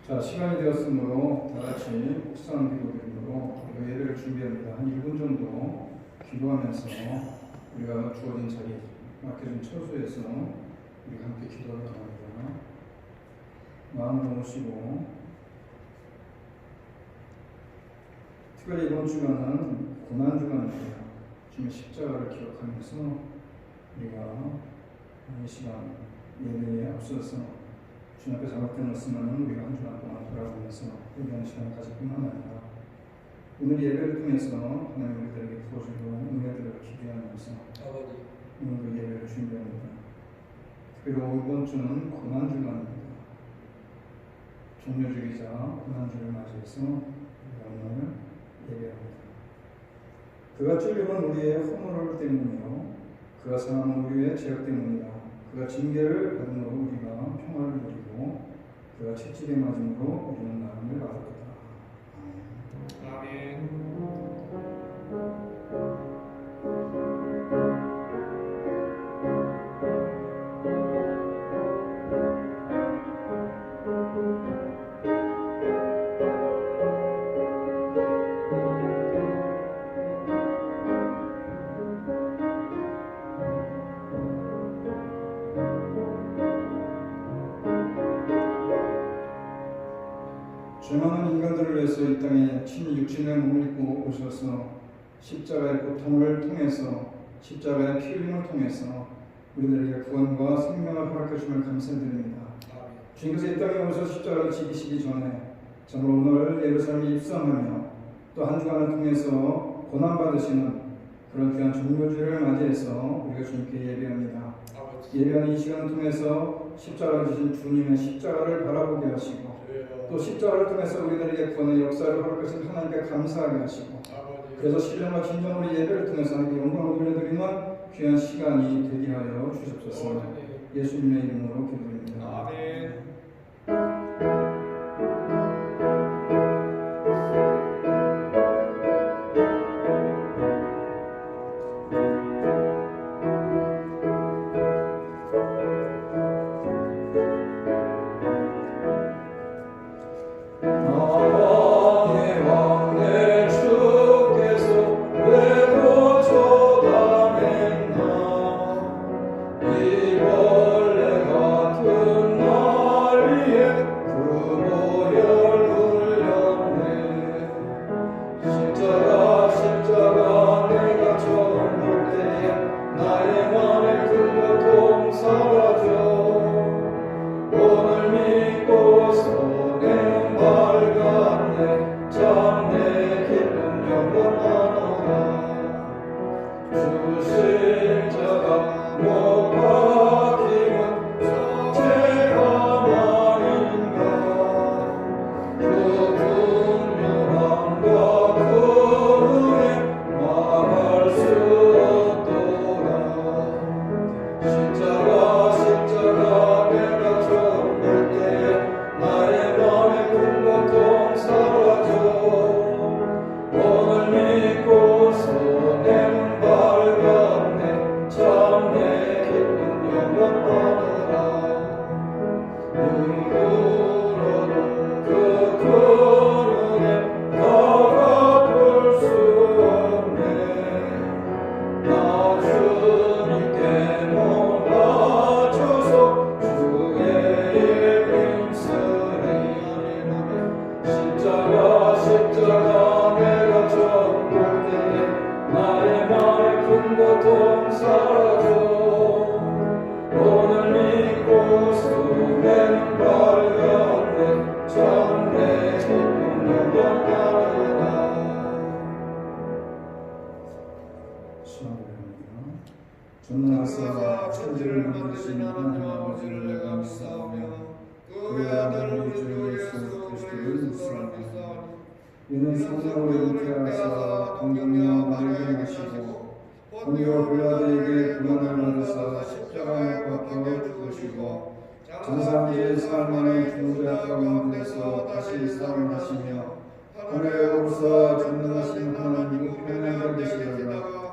자, 시간이 되었으므로 다 같이 묵상 기도드림으로 예배를 준비합니다. 한 1분 정도 기도하면서 우리가 주어진 자리, 맡겨진 처소에서 우리가 함께 기도하러 나갑니다. 마음을 모시고, 특별히 이번 주간은 고난주간입니다. 주님의 십자가를 기억하면서 우리가 이 시간 예배에 앞서서 주님 앞에 장악된 말씀은 우리가 한 주간 동안 돌아보면서 예배하는 시간을 가질 뿐만 아니라 오늘 예배를 통해서 하나님 우리들에게 부어주는 은혜들을 기대하면서 오늘도 예배를 준비합니다. 그리고 이번 주는 고난주간입니다. 종료주기자 고난주를 맞이해서 우리가 오늘 예배합니다. 그가 찔림은 우리의 허물을 때문이요 그가 상함은 우리의 죄악 때문이라. 그가 징계를 받음으로 우리가 평화를 누리고 그가 채찍에 맞음으로 우리는 나음을 받았다. 아멘. 주님은 인간들을 위해서 이 땅에 친히 육신의 몸을 입고 오셔서 십자가의 고통을 통해서 십자가의 피 흘림을 통해서 우리들에게 구원과 생명을 허락해 주심을 감사드립니다. 주님께서 이 땅에 오셔서 십자가를 지기시기 전에 정말 오늘 예루살렘에 입성하며 또 한 주간을 통해서 고난받으시는 그런 귀한 종료주를 맞이해서 우리가 주님께 예배합니다. 예배하는 이 시간을 통해서 십자가를 지신 주님의 십자가를 바라보게 하시고 또 십자가를 통해서 우리들에게 구원의 역사를 허락하신 하나님께 감사하게 하시고 그래서 신령과 진정으로 예배를 통해서 하나님께 영광을 돌려드리는 귀한 시간이 되게 하여 주십소서. 예수님의 이름으로 기도드립니다. 아멘. 전능하사 천지를 만드신 하나님 아버지를 내가 믿사오며 그의 아들 우리 주 예수 그리스도를 믿사오니 이는 성령으로 잉태하사 동정녀 마리아를 하시고 본디오 빌라도에게 고난을 받으사 십자가에 못 박혀 죽으시고 장사한 지 사흘 만에 죽은 자 가운데서 다시 살아나시며 하늘에 오르사 전능하신 하나님 우편에 앉아 계시다가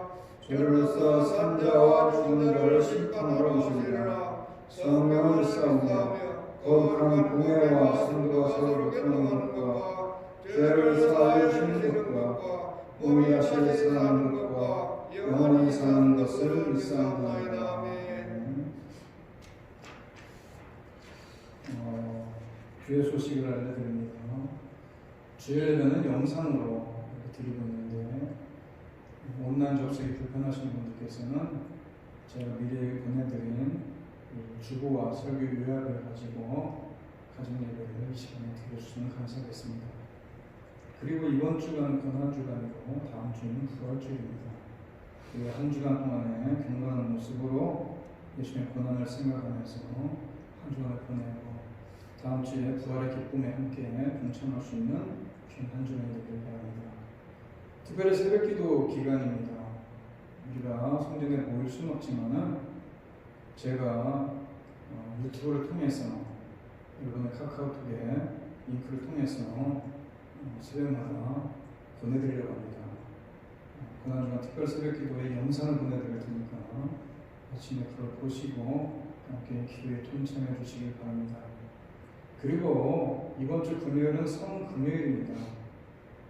저로서 산자와 죽은 자를 심판하러 오시리라. 성령을 싸우며 거룩한 공회와 성도가 서로 몸이 다시 사는 것과 영원히 사는 것을 믿사옵나이다. 주의 소식을 알려드립니다. 주일 예배는 영상으로 드리고 있는데 온라인 접속이 불편하신 분들께서는 제가 미리 보내드린 주보와 설교 요약을 가지고 가정 예배를 이 시간에 드려주시면 감사하겠습니다. 그리고 이번 주간은 고난주간이고 다음 주는 부활주일입니다. 우리 한 주간 동안에 경건한 모습으로 예수님의 고난을 생각하면서 한 주간을 보내고 다음 주에 부활의 기쁨에 함께 동참할 수 있는 귀한 한 주간이 되길 바랍니다. 특별히 새벽기도 기간입니다. 우리가 성전에 모일 수는 없지만은 제가 유튜브를 통해서 여러분의 카카오톡에 링크를 통해서 새벽마다 보내드리려고 합니다. 고난주간 특별 새벽기도의 영상을 보내드릴 테니까 아침에 그걸 보시고 함께 기도에 동참해 주시길 바랍니다. 그리고 이번 주 금요일은 성금요일입니다.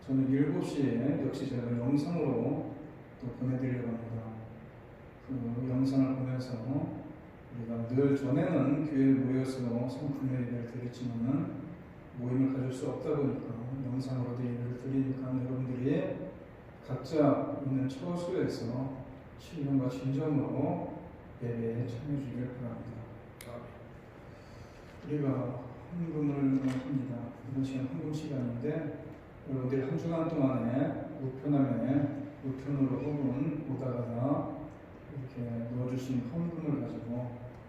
저는 7시에 역시 제가 영상으로 또 보내드리려고 합니다. 그 영상을 보면서 우리가 늘 전에는 교회에 모여서 성금요일을 드렸지만은 모임을 가질 수 없다 보니까 영상으로도 예배를 드리니까 여러분들이 각자 있는 처소에서 신령과 진정으로 예배에 참여해 주길 바랍니다. 우리가 헌금을 합니다. 이번 시간 헌금 시간인데 여러분들이 한 주간 동안에 우편으로 혹은 오다가다 이렇게 넣어주신 헌금을 가지고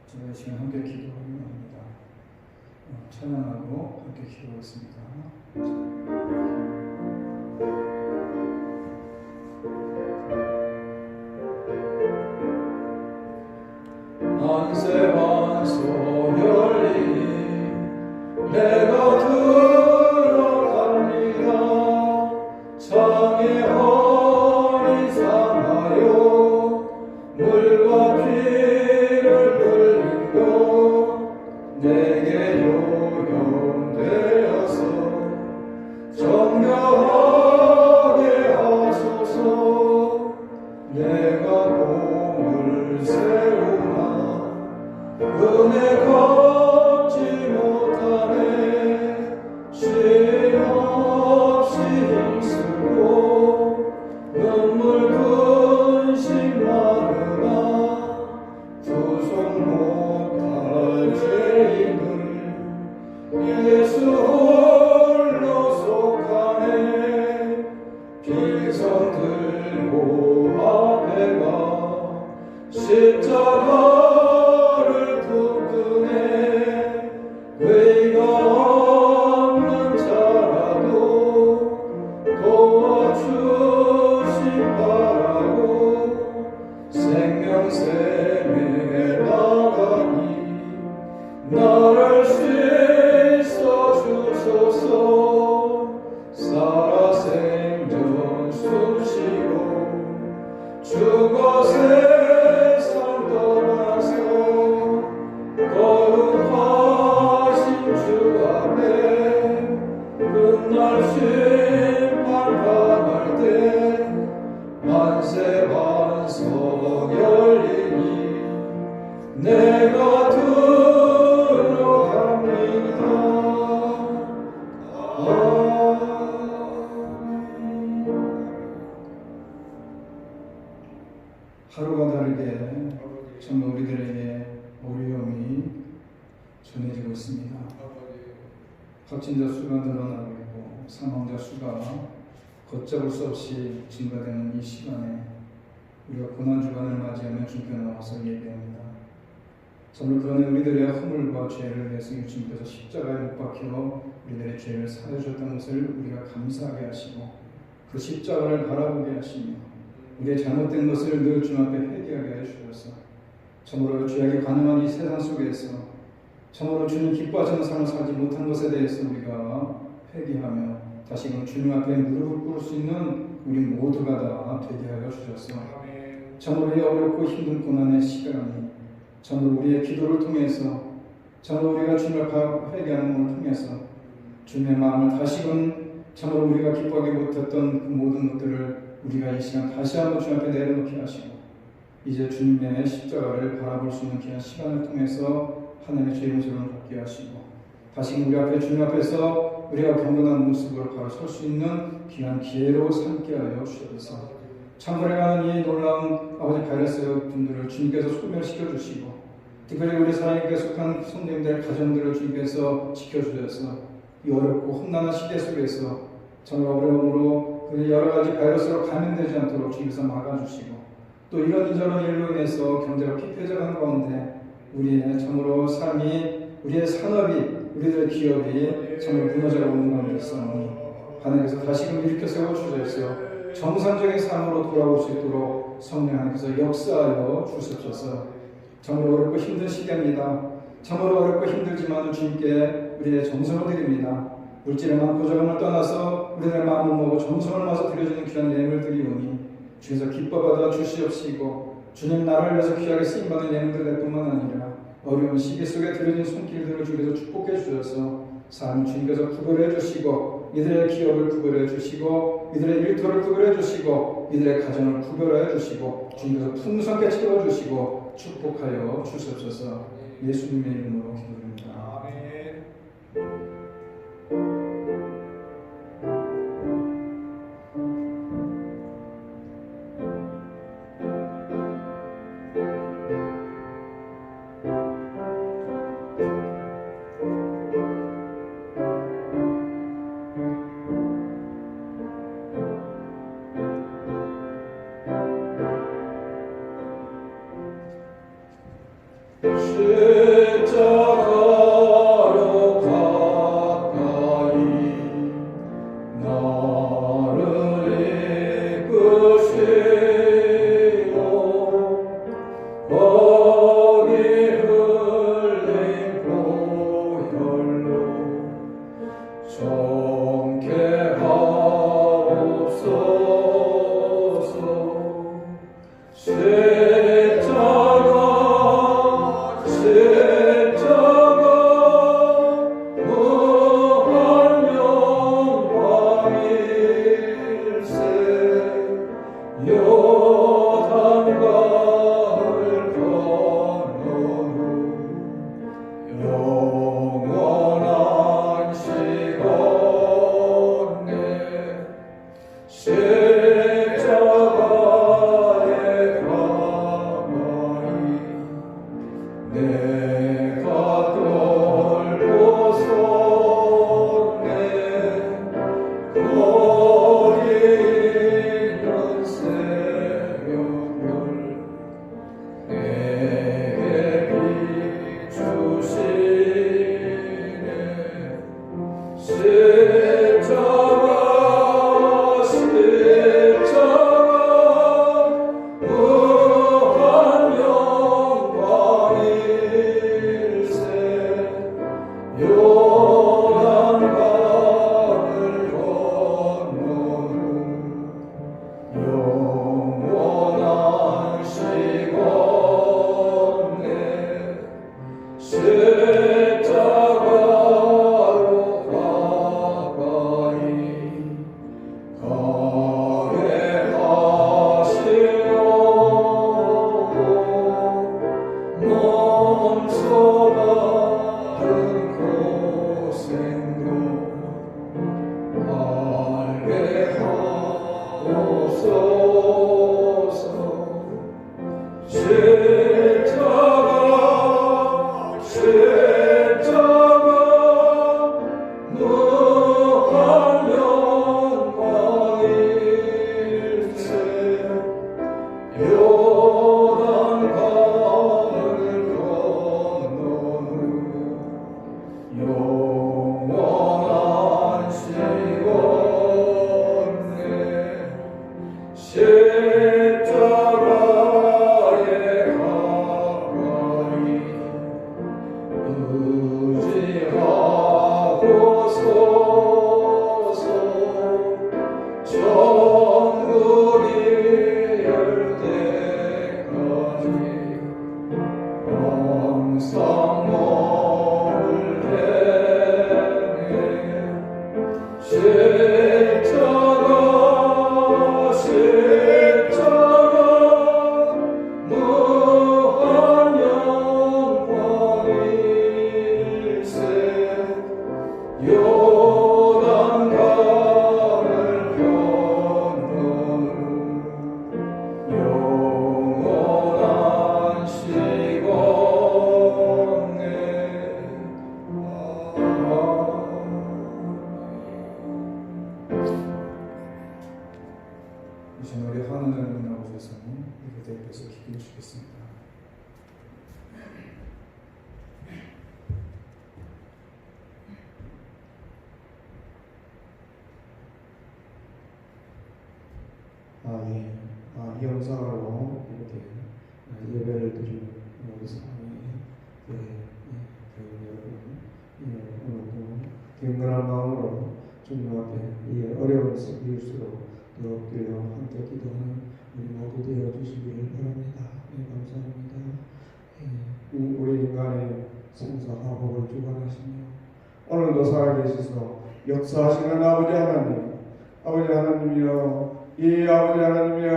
제가 이 시간 함께 기도하기로 합니다. 찬양하고 함께 기도하겠습니다. 만세 만소 열리니 내가 들어갑니다. 창에 허리 상하여 물과 피를 흘리고 내게 요용되어서 정결하게 하소서. 내가 공을 세우나 은혜 갚지 못하네. 쉼 없이 힘쓰고 눈물 근심 많으나 두 손 못할 죄인을 예수 홀로 속하네. 빈손 들고 앞에 가 십자가를 붙드네. 의가 없는 자라도 도와주시 바라고 생명샘에 나가니 나를 씻어 주소서. 살아 생전 숨쉬고 죽어 세상 떠나서 거룩하신 주 앞에 끝날 심판 당할 때 만세 반석 열리니 내가 들어갑니다. 하루가 다르게 정말 우리들에게 어려움이 전해지고 있습니다. 확진자 수가 늘어나고 있고 사망자 수가 걷잡을 수 없이 증가되는 이 시간에 우리가 고난주간을 맞이하며 주께 나와서 예배합니다. 정말 그러나 우리들의 허물과 죄를 위해서 주님께서 십자가에 못 박혀 우리들의 죄를 사해주셨다는 것을 우리가 감사하게 하시고 그 십자가를 바라보게 하시며 우리의 잘못된 것을 늘 주님 앞에 회개하게 해주셔서 참으로 죄악이 가능한 이 세상 속에서 참으로 주님 기뻐하시는 삶을 살지 못한 것에 대해서 우리가 회개하며 다시금 주님 앞에 무릎을 꿇을 수 있는 우리 모두가 다 되게 하여 주셔서 참으로 이 어렵고 힘든 고난의 시간이 참으로 우리의 기도를 통해서 참으로 우리가 주님 앞에 회개하는 것을 통해서 주님의 마음을 다시금 참으로 우리가 기뻐하기 못했던 그 모든 것들을 우리가 이 시간 다시 한번 주님 앞에 내려놓게 하시고 이제 주님의 십자가를 바라볼 수 있는 귀한 시간을 통해서 하나님의 죄 용서를 받게 하시고 다시 우리 앞에 주님 앞에서 우리가 경건한 모습으로 바로 설 수 있는 귀한 기회로 삼게 하여 주셔서 참고에 가는 이 놀라운 아버지 바이러스 분들을 주님께서 소멸시켜 주시고 특별히 우리 사랑에 속한 성도님들의 가정들을 주님께서 지켜주셔서 이 어렵고 험난한 시대 속에서 정말 어려움으로 그 여러 가지 바이러스로 감염되지 않도록 주님께서 막아주시고 또 이런저런 일로 인해서 경제가 피폐해져가는 가운데 우리의 참으로 삶이 우리의 산업이 우리들의 기업이 참으로 무너져가는 가운데 있사오니 하나님께서 다시금 일으켜 세워주셔서 정상적인 삶으로 돌아올 수 있도록 성령 하나님께서 역사하여 주시옵소서. 참으로 어렵고 힘든 시대입니다. 참으로 어렵고 힘들지만 주님께 우리의 정성을 드립니다. 물질의 많고 적음을 떠나서 우리들의 마음을 먹고 정성을 마서 드려지는 귀한 예물을 드리오니 주께서 기뻐받아 주시옵시고 주님 나라를 위해서 귀하게 쓰임받은 예물들 뿐만 아니라 어려운 시기 속에 드려진 손길들을 주께서 축복해 주셔서 삶을 주님께서 구별해 주시고 이들의 기업을 구별해 주시고 이들의 일터를 구별해 주시고 이들의 가정을 구별해 주시고 주님께서 풍성하게 채워주시고 축복하여 주시옵소서. 예수님의 이름으로 기도드립니다. 아멘. 십자가로 가까이 나를 이끄시고 거기 흘린 보혈로 정케 하옵소서. 주 요단강을 건너는 영원한 시간에 이제 우리 하나님을 나오셔서 이렇게 대표해서 기도해 주겠습니다. 이 영상으로 이렇게 예배를 드리는 우리 사랑의 여러분, 오늘도 경건한 마음으로 주님 앞에 이 어려운 시기일수록 더 엎드려 함께 기도하는 우리 모두 되어 주시기를 바랍니다. 감사합니다. 우리 인간의 생사가 복을 주관하시며 오늘도 살아계셔서 역사하시는 아버지 하나님, 아버지 하나님이여, 이 아버지 하나님이여,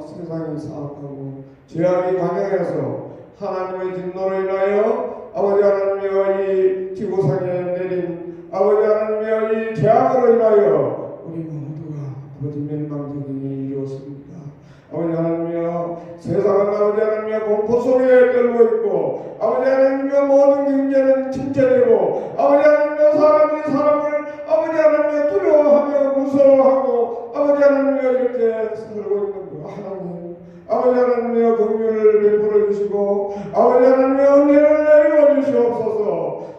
세상이 사악하고 죄악이 강해서 하나님의 진노로 인하여 아버지 하나님이여 이 지구상에 내린 아버지 하나님이여 이 죄악으로 인하여 우리 모두가 아버지 멸망적인 이루었습니다. 아버지 하나님이여, 세상은 아버지 하나님이여 공포 속에 떨고 있고 아버지 하나님이여 모든 경제는 침체되고 아버지 하나님이여 사람이 사람을 아버지 하나님이여 두려워하며 무서워하고 아버지 하나님이여 이렇게 살고 있는 거 하나님, 아버지 하나님이여 긍휼을 베풀어 주시고 아버지 하나님이여 은혜를 내려 주시옵소서.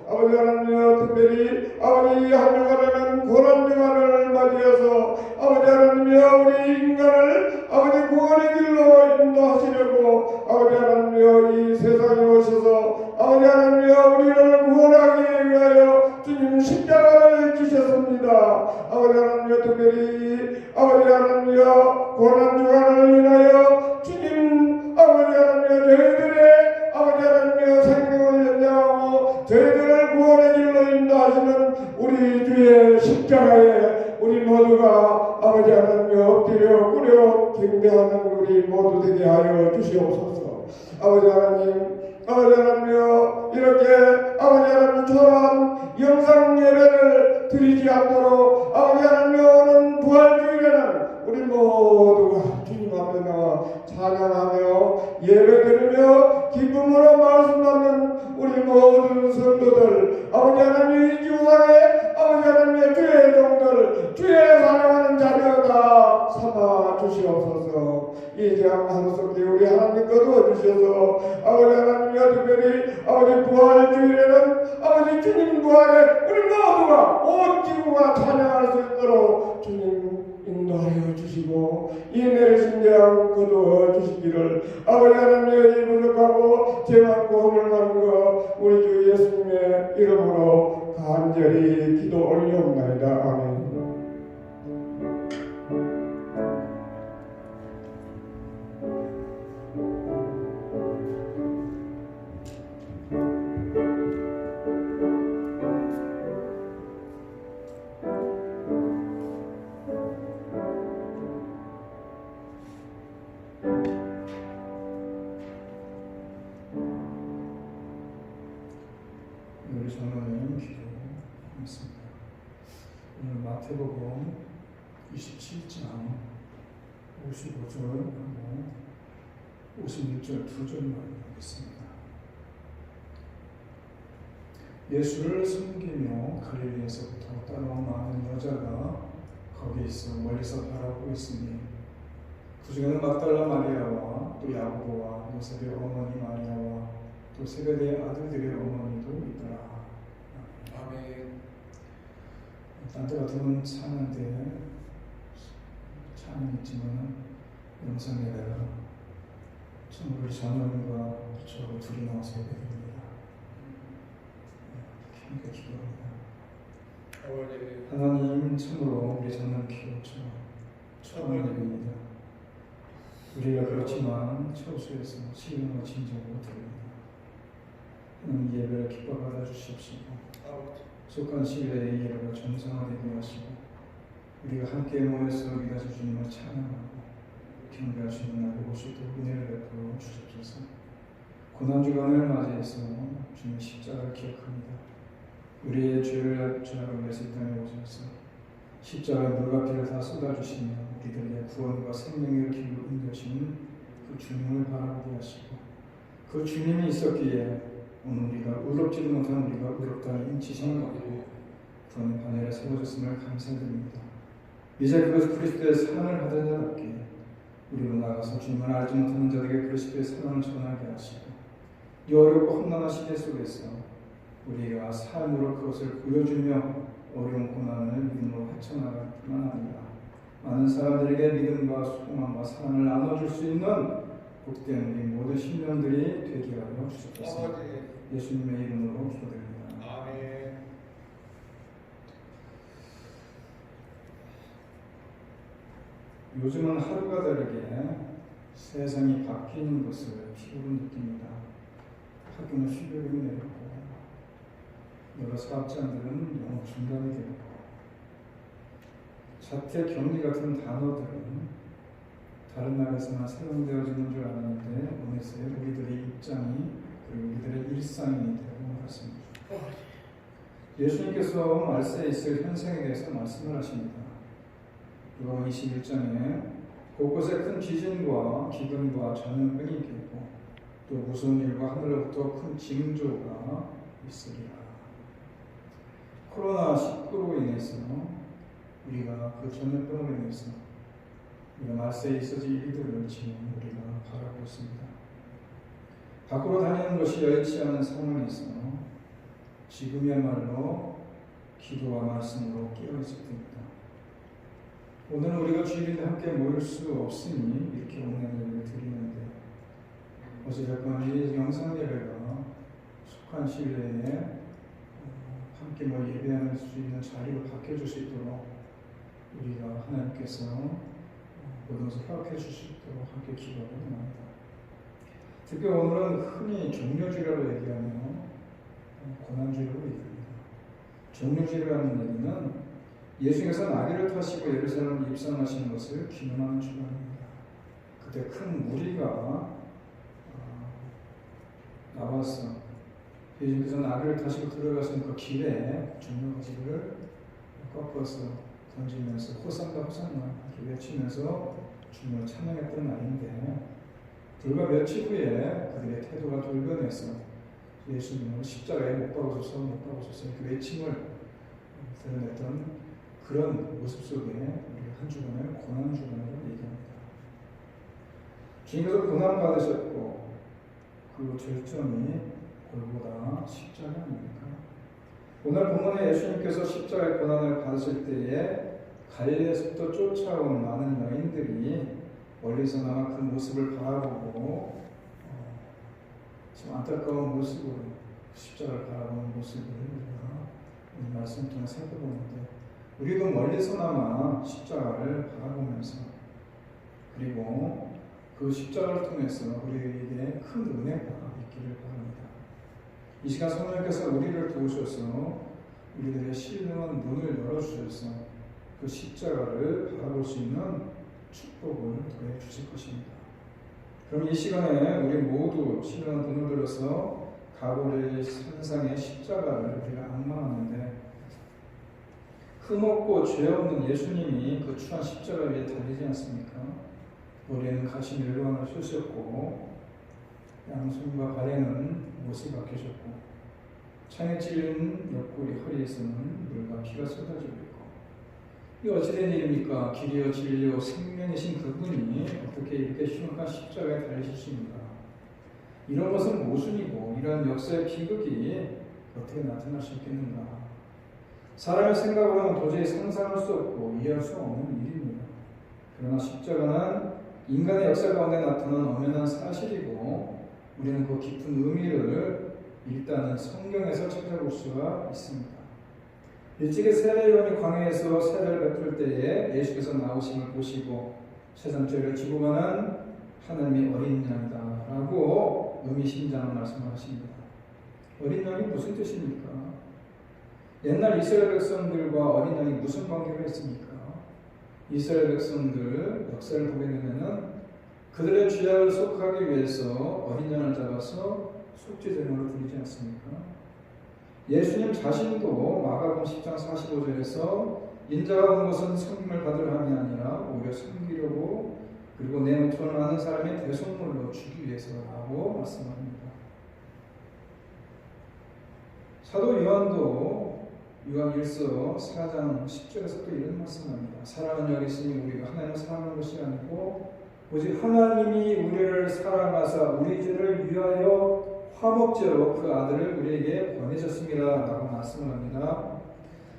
아버지 하나님이여 특별히 아버지 한 주간에는 고난 주간을 맞이해서 아버지 하나님이여 우리 인간을 아버지 구원의 길로 인도하시려고 아버지 하나님이여 이 세상에 오셔서 아버지 하나님이여 우리를 구원하기 위하여 주님 십자가를 지셨습니다. 아버지 하나님이여 특별히 아버지 하나님이여 고난 주간을 인하여 주님 아버지 하나님이여 저희들의 아버지 하나님이여 생명을 연장하고 저희들을 구원의 길로 인도하시는 우리 주의 십자가에 우리 모두가 아버지 하나님이여 엎드려 꾸려 경배하는 우리 모두 되게 하여 주시옵소서. 아버지 하나님, 아버지 하나님이여 이렇게 아버지 하나님 초라한 영상 예배를 드리지 않도록 아버지 하나님이여 오는 부활주일에는 우리 모두가 주님 앞에 나와 찬양하며 예배드리며 기쁨으로 말씀 듣는 우리 모든 성도들 아버지 하나님 이 지구상에 아버지 하나님의 주의 종들 주의 사랑하는 자녀다 삼아 주시옵소서. 이 제한 하루속에 우리 하나님 거두어 주셔서 아버지 하나님이여 특별히 아버지 부활주일에는 아버지 주님 부활에 우리 모두가 온 지구가 찬양할 수 있도록 주님 인도하여 주시고 이 내리신 재앙 거두어 주시기를 아버지 하나님의 이 부족하고 죄 많고 허물 많은 것 우리 주 예수님의 이름으로 간절히 기도 올리옵나이다. 아멘. 우리 전원은 기도하겠습니다. 오늘 마태복음 27장 55절하고 56절 두 절만 하겠습니다. 예수를 섬기며 갈릴리에서부터 따라온 많은 여자가 거기 있어 멀리서 바라보고 있으니 그 중에는 막달라 마리아와 또 야고보와 요셉의 어머니 마리아와 또 세베대의 아들들의 어머니도 있더라. 아멘. 딴 때 같으면 찬양인데 찬양 있지만 영상 예배가 참 우리 전원과 저하고 둘이 나와서 예배드립니다. 힘있게 기도합니다. 하나님 참으로 우리 전원 키우쳐 처음 예배입니다. 우리가 그렇지만 처소에서 시인과 진정으로 드립니다. 하나님 예배를 기뻐 받아주십시오. 속한 시일의 예배가 정상화되게 하시고 우리가 함께 모여서 믿어서 주님을 찬양하고 경배하시는 날을 오시도록 은혜를 베풀어 주십소서. 고난주간을 맞이해서 주님의 십자가를 기억합니다. 우리의 죄를 죄악을 위해서 이 땅에 오셔서 십자가에 물과 피를 다 쏟아주시며 우리들의 구원과 생명의 길로 인도하시는 그 주님을 바라보게 하시고 그 주님이 있었기에 오늘 우리가 의롭지도 못한 우리가 의롭다는 인치심을 얻고 구원의 바늘에 세워졌음을 감사드립니다. 이제 그 그리스도의 사랑을 받은 자답게 우리로 나가서 주님을 알지 못하는 자들에게 그리스도의 사랑을 전하게 하시고 이 어렵고 험난한 시대 속에서 우리가 삶으로 그것을 보여주며 어려운 고난을 믿음으로 헤쳐나갈 뿐만 아니라 많은 사람들에게 믿음과 소망과 사랑을 나눠줄 수 있는 복된 우리 모든 신령들이 되게 하여 주셨습니다. 예수님의 이름으로 기도드립니다. 아멘. 요즘은 하루가 다르게 세상이 바뀌는 것을 피부로 느낍니다. 학교는 휴교령이 내렸고 여러 사업장들은 영업 중단이 되고 자택 격리 같은 단어들은 다른 나라에서만 사용되어지는 줄 알았는데 어느새 우리들의 입장이 그리고 우리들의 일상이 되고 말았습니다. 예수님께서 말세에 있을 현상에 대해서 말씀을 하십니다. 요한 21장에 곳곳에 큰 지진과 기근과 전염병이 있겠고 또 무서운 일과 하늘로부터 큰 징조가 있으리라. 코로나19로 인해서 우리가 그 전염병으로 인해서 우리가 말세에 있어질 일들을 지금 우리가 바라보고 있습니다. 밖으로 다니는 것이 여의치 않은 상황에서 지금이야말로 기도와 말씀으로 깨어있을 때입니다. 오늘은 우리가 주일인데 함께 모일 수 없으니 이렇게 오늘 예배를 드리는데 어찌됐건 이 영상 예배가 속한 시일내에 함께 예배할 수 있는 자리로 바뀌어줄 수 있도록 우리가 하나님께서 모든 것을 허락해 주실 수 있도록 함께 기도하고 합니다. 특히 오늘은 흔히 종려주의라고 얘기하며 고난주의라고 얘기합니다. 종려주의라는 얘기는 예수님께서 나귀를 타시고 예루살렘을 입성하시는 것을 기념하는 주간입니다. 그때 큰 무리가 나와서 예수님께서 나귀를 타시고 들어가신 그 길에 종려가지를 꺾어서 던지면서 호산나 호산나 이렇게 외치면서 주님을 찬양했던 날인데 불과 며칠 후에 그들의 태도가 돌변해서 예수님을 십자가에 못 박으소서 못 박으소서 이렇게 외침을 드러냈던 그런 모습 속에 우리가 한 주간을 고난 주간으로 얘기합니다. 주님께서 고난 받으셨고 그 절정이 골고다 십자가 아닙니까? 오늘 본문에 예수님께서 십자가의 고난을 받으실 때에 갈릴리에서부터 쫓아온 많은 여인들이 멀리서나마 그 모습을 바라보고 좀 안타까운 모습으로 십자가를 바라보는 모습을 우리가 오늘 말씀을 통해 살펴보는데 우리도 멀리서나마 십자가를 바라보면서 그리고 그 십자가를 통해서 우리에게 큰 은혜가 있기를 바랍니다. 이 시간 성령께서 우리를 도우셔서 우리들의 신령한 눈을 열어주셔서 그 십자가를 바라볼 수 있는 축복을 더해 주실 것입니다. 그럼 이 시간에 우리 모두 신령한 눈을 들어서 가보리 산상의 십자가를 우리가 앙망하는데 흠없고 죄 없는 예수님이 그 추한 십자가 위에 달리지 않습니까? 머리에는 가시 멸관을 쓰셨고 양손과 발에는 못이 박히셨고 창에 찔린 옆구리 허리에서는 물과 피가 쏟아지고 있고 이 어찌된 일입니까? 길이요 진리요 생명이신 그분이 어떻게 이렇게 흉한 십자가에 달리셨습니까? 이런 것은 모순이고 이러한 역사의 비극이 어떻게 나타날 수 있겠는가? 사람의 생각으로는 도저히 상상할 수 없고 이해할 수 없는 일입니다. 그러나 십자가는 인간의 역사 가운데 나타난 엄연한 사실이고 우리는 그 깊은 의미를 일단은 성경에서 찾아볼 수가 있습니다. 일찍이 세례요한이 광야에서 세례를 베풀 때에 예수께서 나오심을 보시고 세상 죄를 지고 가는 하나님의 어린 양이다 라고 의미심장한 말씀을 하십니다. 어린 양이 무슨 뜻입니까? 옛날 이스라엘 백성들과 어린 양이 무슨 관계가 있습니까? 이스라엘 백성들 역사를 보게 되면은 그들의 죄악을 속하기 위해서 어린 양을 잡아서 속죄제물로 드리지 않습니까? 예수님 자신도 마가복음 10장 45절에서 인자가 온 것은 섬김을 받으려 함이 아니라 오히려 섬기려고 그리고 내 목숨을 아는 사람의 대속물로 주기 위해서라고 말씀합니다. 사도 요한도 요한 1서 4장 10절에서 또 이런 말씀합니다. 사랑은 여기 있으니 우리가 하나님을 사랑하는 것이 아니고 오직 하나님이 우리를 사랑하사 우리 죄를 위하여 화목제로 그 아들을 우리에게 보내셨습니다 라고 말씀을 합니다.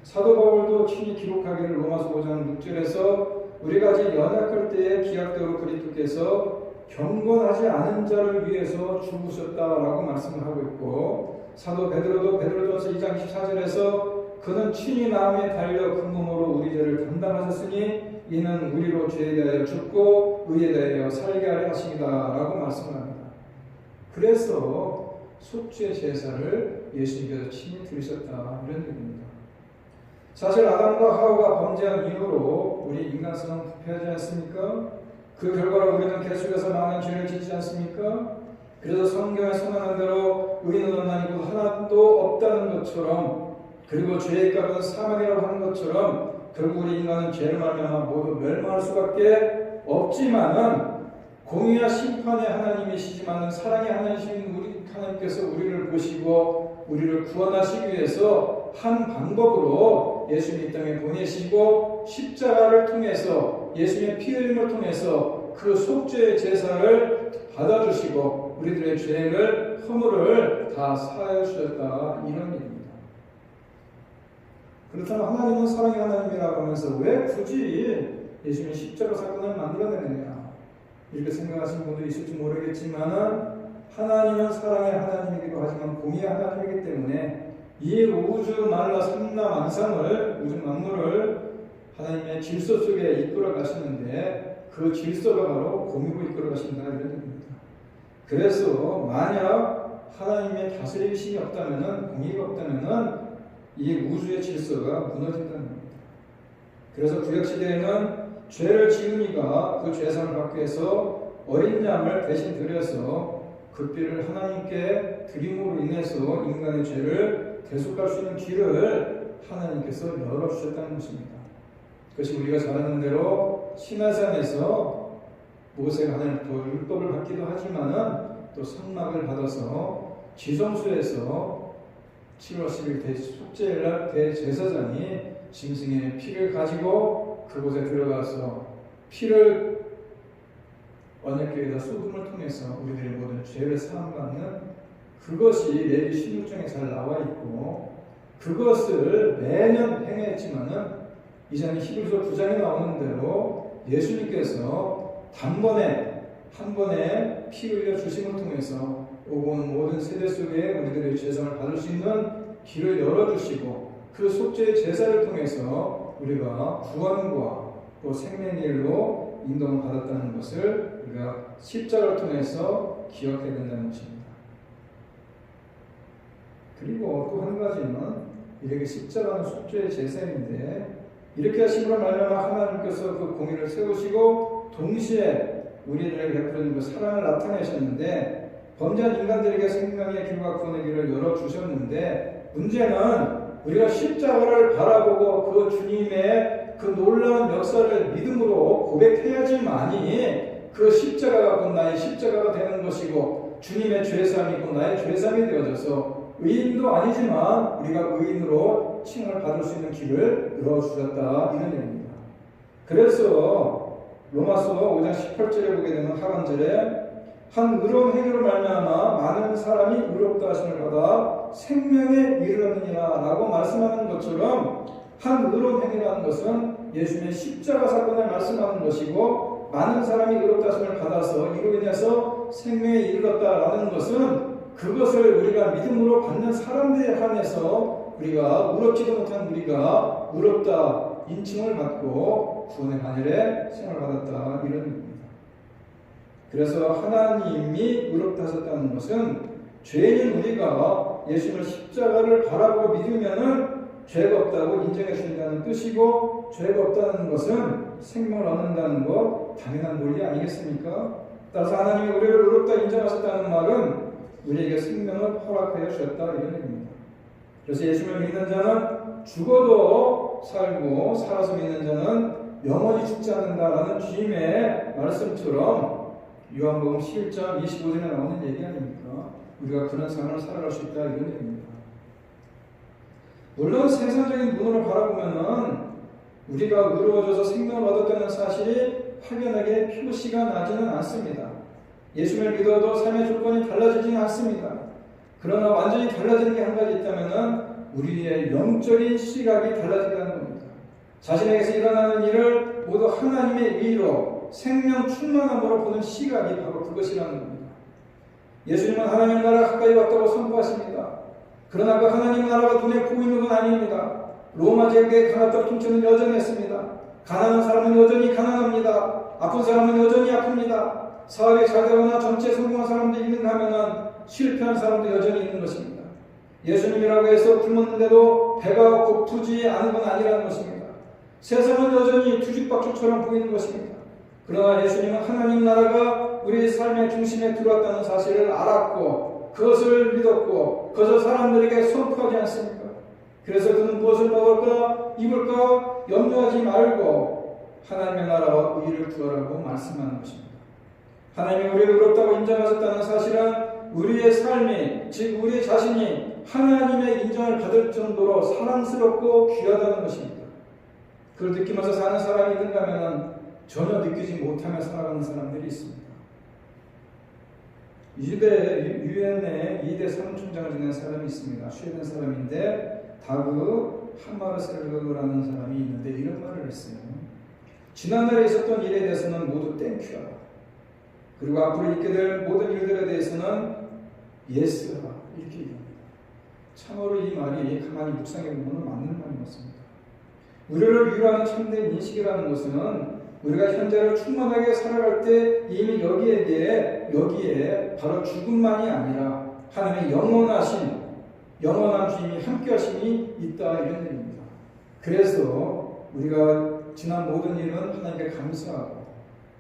사도 바울도 친히 기록하기를 로마서 5장 6절에서 우리가 아직 연약할 때에 기약대로 그리스도께서 경건하지 않은 자를 위해서 죽으셨다라고 말씀을 하고 있고, 사도 베드로도 베드로전서 2장 14절에서 그는 친히 나무에 달려 그 몸으로 우리 죄를 담당하셨으니 이는 우리로 죄에 대하여 죽고 의에 대하여 살게 하려 하십니다 라고 말씀을 합니다. 그래서 속죄 제사를 예수님께서 친히 드리셨다 이런 얘기입니다. 사실 아담과 하와가 범죄한 이후로 우리 인간성은 부패하지 않습니까? 그 결과로 우리는 계속해서 많은 죄를 짓지 않습니까? 그래서 성경에 선언한 대로 의인은 없나니 곧 하나도 없다는 것처럼, 그리고 죄의 값은 사망이라고 하는 것처럼 결국 우리 인간은 죄를 말미암아 모두 멸망할 수밖에 없지만은 공의와 심판의 하나님이시지만은 사랑의 하나님이신 우리 하나님께서 우리를 보시고 우리를 구원하시기 위해서 한 방법으로 예수님 이 땅에 보내시고 십자가를 통해서 예수님의 피 흘림을 통해서 그 속죄의 제사를 받아주시고 우리들의 죄를 허물을 다 사하여 주셨다 이런 얘기입니다. 그렇다면 하나님은 사랑의 하나님이라고 하면서 왜 굳이 예수님의 십자가 사건을 만들어내느냐 이렇게 생각하시는 분들이 있을지 모르겠지만, 하나님은 사랑의 하나님이기도 하지만 공의의 하나님이기 때문에 이 우주 만라 삼라 만상을, 우주 만물을 하나님의 질서 속에 이끌어 가시는데 그 질서가 바로 공의로 이끌어 가신다 이런 얘기입니다. 그래서 만약 하나님의 다스리심이 없다면은, 공의가 없다면은 이 우주의 질서가 무너진다는 겁니다. 그래서 구약시대에는 죄를 지은 이가 그 죄상을 받기 위해서 어린 양을 대신 드려서 그 피를 하나님께 드림으로 인해서 인간의 죄를 대속할 수 있는 길을 하나님께서 열어주셨다는 것입니다. 그것이 우리가 잘 아는 대로 시내산에서 모세가 하나님부터 율법을 받기도 하지만은 또 성막을 받아서 지성소에서 7월 10일 속죄일날 대제사장이 짐승의 피를 가지고 그곳에 들어가서 피를 언약궤에다 쏟음을 통해서 우리들의 모든 죄를 사함받는 그것이 레위 16장에 잘 나와 있고, 그것을 매년 행했지만은 이전에 히브리서 9장에 나오는 대로 예수님께서 한 번에 피 흘려 주심을 통해서 오고 온 모든 세대 속에 우리들의 죄상을 받을 수 있는 길을 열어주시고 그 속죄의 제사를 통해서 우리가 구원과 또 생명의 일로 인도를 받았다는 것을 우리가 십자가를 통해서 기억해야 된다는 것입니다. 그리고 또 한 가지는 이렇게 십자가는 속죄의 제사인데 이렇게 하심으로 말미암아 하나님께서 그 공의를 세우시고 동시에 우리들에게 베푸는 그 사랑을 나타내셨는데, 범죄한 인간들에게 생명의 길과 구원의 길을 열어주셨는데, 문제는 우리가 십자가를 바라보고 그 주님의 그 놀라운 역사를 믿음으로 고백해야지만이 그 십자가가 곧 나의 십자가가 되는 것이고 주님의 죄사함이 곧 나의 죄사함이 되어져서 의인도 아니지만 우리가 의인으로 칭을 받을 수 있는 길을 열어주셨다 이런 얘기입니다. 그래서 로마서 5장 18절에 보게 되면 하반절에 한 의로운 행위로 말미암아 많은 사람이 의롭다 하심을 받아 생명에 이르렀느니라 라고 말씀하는 것처럼, 한 의로운 행위라는 것은 예수님의 십자가 사건을 말씀하는 것이고, 많은 사람이 의롭다 하심을 받아서 이로 인해서 생명에 이르렀다라는 것은 그것을 우리가 믿음으로 받는 사람들에 한해서 우리가 의롭지도 못한 우리가 의롭다 인칭을 받고 구원의 하늘에 생을 받았다 이런 의미입니다. 그래서 하나님이 의롭다 하셨다는 것은 죄인 우리가 예수님의 십자가를 바라보고 믿으면은 죄가 없다고 인정해 주신다는 뜻이고, 죄가 없다는 것은 생명을 얻는다는 것 당연한 논리 아니겠습니까? 따라서 하나님이 우리를 의롭다 인정하셨다는 말은 우리에게 생명을 허락하여 주셨다 이런 얘기입니다. 그래서 예수님을 믿는 자는 죽어도 살고 살아서 믿는 자는 영원히 죽지 않는다라는 주님의 말씀처럼 요한복음 11장 25절에 나오는 얘기 아닙니까? 우리가 그런 삶을 살아갈 수 있다 이런 얘기입니다. 물론 세상적인 눈으로 바라보면은 우리가 의로워져서 생명을 얻었다는 사실이 확연하게 표시가 나지는 않습니다. 예수님을 믿어도 삶의 조건이 달라지지는 않습니다. 그러나 완전히 달라지는 게 한 가지 있다면은 우리의 영적인 시각이 달라진다는 겁니다. 자신에게서 일어나는 일을 모두 하나님의 의로 생명 충만함으로 보는 시각이 바로 그것이라는 겁니다. 예수님은 하나님 나라가 가까이 왔다고 선포하십니다. 그러나 그 하나님 나라가 눈에 보이는 건 아닙니다. 로마 제국의 강압적 통치는 여전했습니다. 가난한 사람은 여전히 가난합니다. 아픈 사람은 여전히 아픕니다. 사업에 잘 되거나 정치에 성공한 사람도 있는가 하면 실패한 사람도 여전히 있는 것입니다. 예수님이라고 해서 굶었는데도 배가 고프지 않은 건 아니라는 것입니다. 세상은 여전히 뒤죽박죽처럼 보이는 것입니다. 그러나 예수님은 하나님 나라가 우리의 삶의 중심에 들어왔다는 사실을 알았고 그것을 믿었고 그것을 사람들에게 선포하지 않습니까? 그래서 그는 무엇을 먹을까 입을까 염려하지 말고 하나님의 나라와 의를 구하라고 말씀하는 것입니다. 하나님이 우리를 의롭다고 인정하셨다는 사실은 우리의 삶이 즉 우리 자신이 하나님의 인정을 받을 정도로 사랑스럽고 귀하다는 것입니다. 그걸 느끼면서 사는 사람이 있는가 하면 전혀 느끼지 못하며 살아가는 사람들이 있습니다. 유엔의 2대 사무총장을 지낸 사람이 있습니다. 스웨덴 사람인데 다그 한마르셀러라는 사람이 있는데 이런 말을 했어요. 지난날에 있었던 일에 대해서는 모두 땡큐야. 그리고 앞으로 있게 될 모든 일들에 대해서는 예스라 이렇게 얘기합니다. 참으로 이 말이 가만히 묵상해 보면 맞는 말인 것 같습니다. 우리를 위로하는 참된 인식이라는 것은 우리가 현재를 충만하게 살아갈 때 이미 여기에 바로 죽음만이 아니라 하나님의 영원한 주님이 함께 하심이 있다 이런 얘기입니다. 그래서 우리가 지난 모든 일은 하나님께 감사하고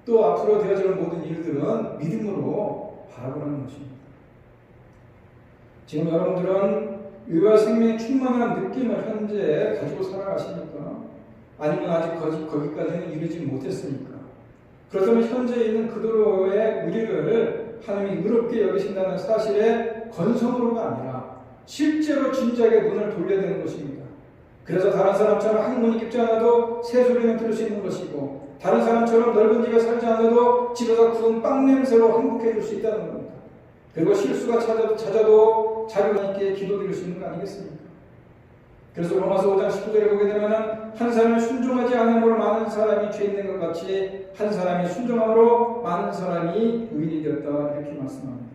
또 앞으로 되어질 모든 일들은 믿음으로 바라보는 것입니다. 지금 여러분들은 의와 생명의 충만한 느낌을 현재 가지고 살아가십니까? 아니면 아직 거기까지는 이르지 못했습니까? 그렇다면 현재 있는 그대로의 우리를 하나님이 의롭게 여기신다는 사실의 건성으로가 아니라 실제로 진지하게 눈을 돌려야 되는 것입니다. 그래서 다른 사람처럼 학문이 깊지 않아도 새소리는 들을 수 있는 것이고 다른 사람처럼 넓은 집에 살지 않아도 집에서 구운 빵 냄새로 행복해질 수 있다는 겁니다. 그리고 실수가 찾아도 자비가 있게 기도드릴 수 있는 거 아니겠습니까? 그래서 로마서 5장 19절에 보게 되면 한 사람이 순종하지 않음으로 많은 사람이 죄 있는 것 같이 한 사람이 순종함으로 많은 사람이 의인이 되었다 이렇게 말씀합니다.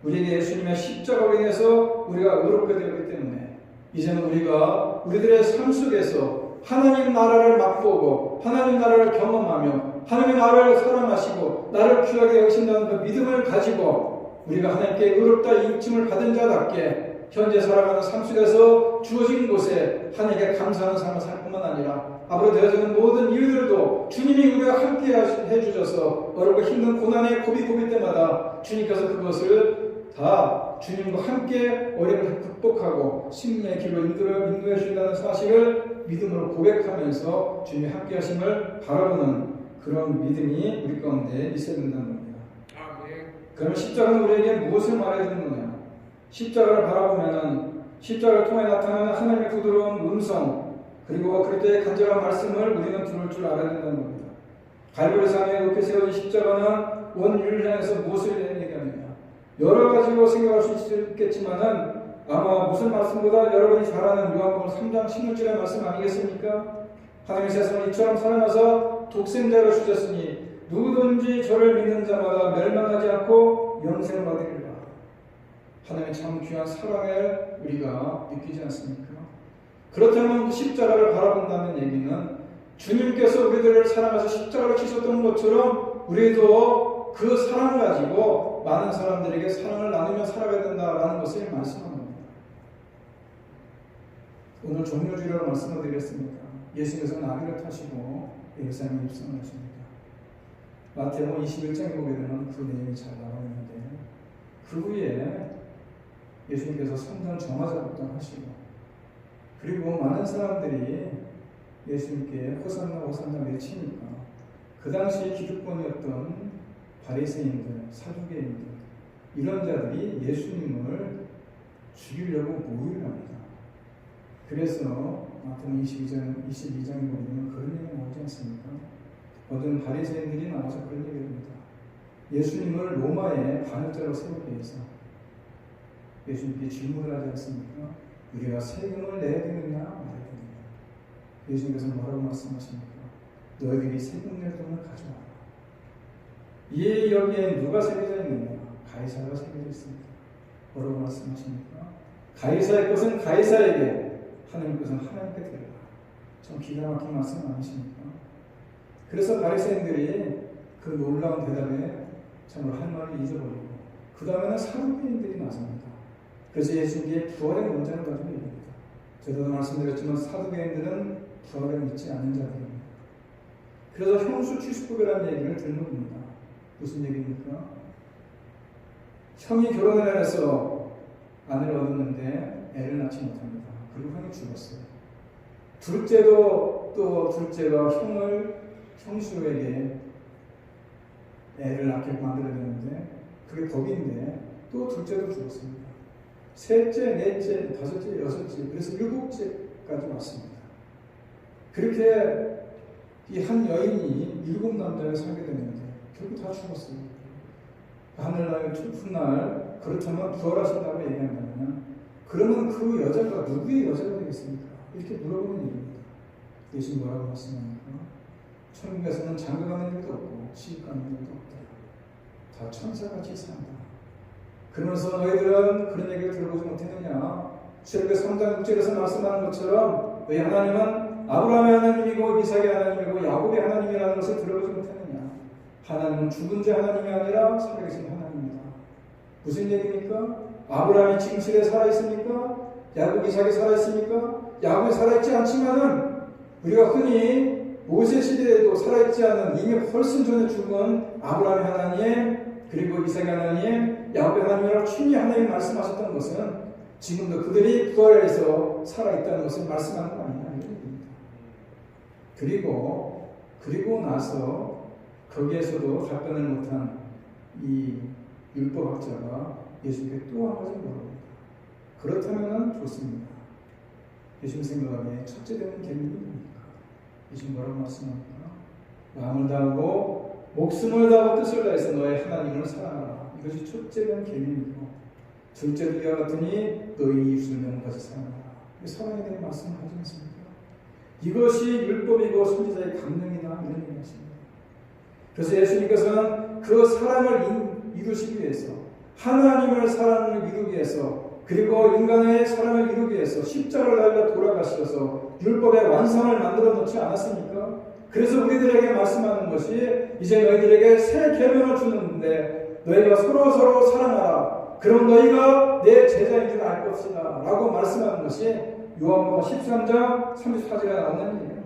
우리에게 예수님의 십자가로 인해서 우리가 의롭게 되었기 때문에 이제는 우리가 우리들의 삶 속에서 하나님 나라를 맛보고 하나님 나라를 경험하며 하나님의 나라를 사랑하시고 나를 귀하게 여기신다는 그 믿음을 가지고 우리가 하나님께 의롭다 입증을 받은 자답게 현재 살아가는 삶 속에서 주어진 곳에 하나님께 감사하는 삶을 살 뿐만 아니라 앞으로 되어지는 모든 일들도 주님이 우리가 함께 해주셔서 어렵고 힘든 고난의 고비 때마다 주님께서 그것을 다 주님과 함께 어려움을 극복하고 승리의 길로 인도해 주신다는 사실을 믿음으로 고백하면서 주님이 함께 하심을 바라보는 그런 믿음이 우리 가운데 있어야 된다는 겁니다. 그러면 십자가는 우리에게 무엇을 말해주는 거냐? 십자가를 바라보면 십자가를 통해 나타나는 하나님의 부드러운 음성 그리고 그럴 때의 간절한 말씀을 우리는 들을 줄 알아야 된다는 겁니다. 갈보리산에 높이 세워진 십자가는 원인류에서 무엇을 얘기하느냐? 여러 가지로 생각할 수 있겠지만은 아마 무슨 말씀보다 여러분이 잘 아는 요한복음 3장 16절의 말씀 아니겠습니까? 하나님이 세상을 이처럼 사랑하사 독생자를 주셨으니 누구든지 저를 믿는 자마다 멸망하지 않고 영생을 받으리라. 하나님의 참 귀한 사랑을 우리가 느끼지 않습니까? 그렇다면 십자가를 바라본다는 얘기는 주님께서 우리들을 사랑하셔서 십자가를 지셨던 것처럼 우리도 그 사랑을 가지고 많은 사람들에게 사랑을 나누며 살아가야 된다라는 것을 말씀하는 겁니다. 오늘 종료주의라고 말씀을 드렸습니다. 예수님께서 나귀를 타시고 예루살렘에 입성을 하십니다. 마태복음 21장에 보게 되면 그 내용이 잘 나와 있는데 그 후에 예수님께서 성전 정화작업도 하시고 그리고 많은 사람들이 예수님께 호산나 호산나 외치니까 그 당시 기득권이었던 바리새인들, 사두개인들 이런 자들이 예수님을 죽이려고 모의를 합니다. 그래서 마태복음 22장에 보면 그런 얘기가 나오지 않습니까? 어떤 바리새인들이 나와서 그런 얘기를 합니다. 예수님을 로마의 반역자로 세우기 위해서 예수님께 질문을 하지 않습니까? 우리가 세금을 내야 되느냐 말아야 되느냐. 예수님께서 뭐라고 말씀하십니까? 너희들이 세금 낼 돈을 가져와라. 이 여기에 누가 새겨져 있느냐? 가이사가 새겨져 있습니다. 뭐라고 말씀하십니까? 가이사의 것은 가이사에게, 하나님의 것은 하나님께 드려라. 좀 기가 막힌 말씀 아니십니까? 그래서 바리새인들이 그 놀라운 대답에 정말 할 말을 잊어버리고 그 다음에는 사두개인들이 나섭니다. 그래서 예수님께 부활의 문제를 가지고 얘기합니다. 저도 말씀드렸지만 사두개인들은 부활을 믿지 않는 자들입니다. 그래서 형수 취수법이라는 얘기를 들는 겁니다. 무슨 얘기입니까? 형이 결혼을 해서 아내를 얻었는데 애를 낳지 못합니다. 그리고 형이 죽었어요. 둘째가 형수에게 애를 낳게 만들어야 되는데 그게 법인데 또 둘째도 죽었습니다. 셋째, 넷째, 다섯째, 여섯째, 그래서 일곱째까지 왔습니다. 그렇게 이 한 여인이 7남자를 살게 되는데 결국 다 죽었어요. 하늘날 훗날 그렇다면 부활하신다고 얘기한다면 그러면 그 여자가 누구의 여자가 되겠습니까? 이렇게 물어보는 일입니다. 예수님 뭐라고 말씀합니까? 천국에서는 장가가는 일도 없고 시집가는 일도 없다. 다 천사같이 산다. 그러면서 너희들은 그런 얘기를 들어보지 못했느냐? 출애굽기 3장 6절에서 말씀하는 것처럼 너희 하나님은 아브라함의 하나님이고 이삭의 하나님이고 야곱의 하나님이라는 것을 들어보지 못했느냐? 하나님은 죽은 자 하나님이 아니라 살아계신 하나님이다. 무슨 얘기입니까? 아브라함이 지금 시대에 살아있습니까? 야곱, 이삭이 살아있습니까? 야곱이 살아있지 않지만은 우리가 흔히 모세 시대에도 살아있지 않은 이미 훨씬 전에 죽은 아브라함의 하나님 그리고 이삭의 하나님, 야곱의 하나님이라고 친히 하나님이 말씀하셨던 것은 지금도 그들이 부활해서 살아있다는 것을 말씀하는 거 아니냐 이런 얘기입니다. 그리고 나서 거기에서도 답변을 못한 이 율법학자가 예수님께 또 한 가지 물어봅니다. 그렇다면 좋습니다. 예수님 생각하기에 첫째 되는 계명이 뭡니까? 예수님 뭐라고 말씀합니까? 마음을 다하고 목숨을 다하고 뜻을 다해서 너의 하나님을 사랑하라. 이것이 첫째 되는 계명이고 둘째도 이와 같으니 너희 이웃을 명까지 사랑하라. 사랑에 대한 말씀을 하지 않습니까? 이것이 율법이고 선지자의 강령이다 이런 얘기하십니다. 그래서 예수님께서는 그 사랑을 이루시기 위해서 하나님을 사랑을 이루기 위해서 그리고 인간의 사랑을 이루기 위해서 십자가를 달려 돌아가셔서 율법의 완성을 만들어 놓지 않았습니까? 그래서 우리들에게 말씀하는 것이 이제 너희들에게 새 계명을 주는데 너희가 서로 사랑하라. 그럼 너희가 내 제자인 줄 알 것이다 라고 말씀하는 것이 요한복음 13장 34절에 나오는 얘기입니다.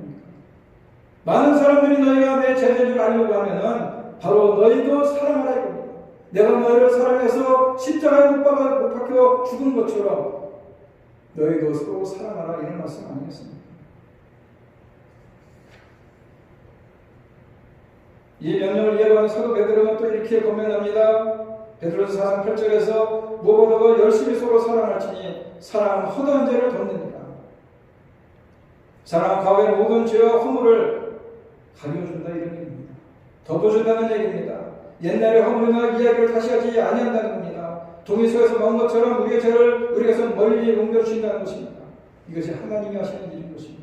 많은 사람들이 너희가 내 제자인 줄 알려고 하면은 바로 너희도 사랑하라 이겁니다. 내가 너희를 사랑해서 십자가에 못 박혀 죽은 것처럼 너희도 서로 사랑하라 이런 말씀 아니겠습니까? 이 명령을 이해하는 사도 베드로는 또 이렇게 권면합니다. 베드로서 4장 8절에서 무엇보다도 열심히 서로 사랑할지니 사랑은 허다한 죄를 덮느니라. 사랑은 과거의 모든 죄와 허물을 가려준다 이런 얘기입니다. 덮어준다는 얘기입니다. 옛날의 허물이나 이야기를 다시 하지 아니한다는 겁니다. 동의서에서 나온 것처럼 우리의 죄를 우리에게서 멀리 옮겨주신다는 것입니다. 이것이 하나님이 하시는 일인 것입니다.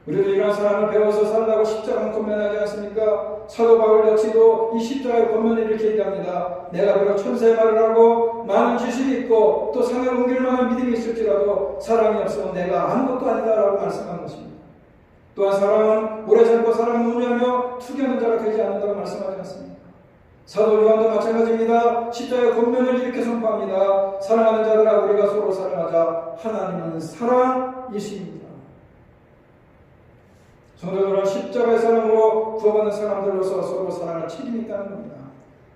우리도 이러한 사랑을 배워서 살라고 십자가는 권면하지 않습니까? 사도 바울 역시도 이 십자가의 권면을 이렇게 얘기합니다. 내가 비록 천사의 말을 하고 많은 지식이 있고 또 상을 옮길 만한 믿음이 있을지라도 사랑이 없으면 내가 아무것도 아니다라고 말씀한 것입니다. 또한 사랑은 오래 참고 사랑을 논의하며 투기하는 자가 되지 않는다고 말씀하지 않습니까? 사도 요한도 마찬가지입니다. 십자가의 권면을 이렇게 선포합니다. 사랑하는 자들아 우리가 서로 사랑하자. 하나님은 사랑이십니다. 성도들은 십자가의 사랑으로 구원받는 사람들로서 서로 사랑할 책임이 있다는 겁니다.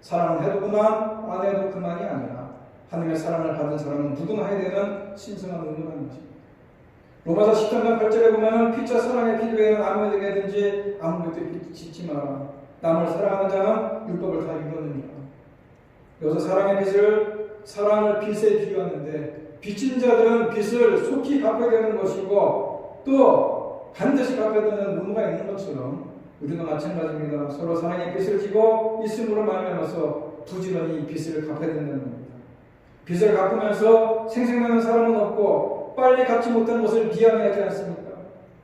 사랑을 해도 그만, 안 해도 그만이 아니라 하나님의 사랑을 받은 사람은 누구나 해야 되는 신성한 의무라는 것입니다. 로마서 13장 8절에 보면 피차 사랑의 필요에는 아무에게든지 아무것도 짓지 마라. 남을 사랑하는 자는 율법을 다 이루느니라. 여기서 사랑을 빛에 비유하는데 빚진 자들은 빚을 속히 갚아야 되는 것이고 또 반드시 갚아야 되는 의무가 있는 것처럼 우리도 마찬가지입니다. 서로 사랑의 빚을 지고 있음으로 말미암아서 부지런히 빚을 갚아야 된다는 겁니다. 빚을 갚으면서 생생나는 사람은 없고 빨리 갚지 못한 것을 미안해하지 않습니까?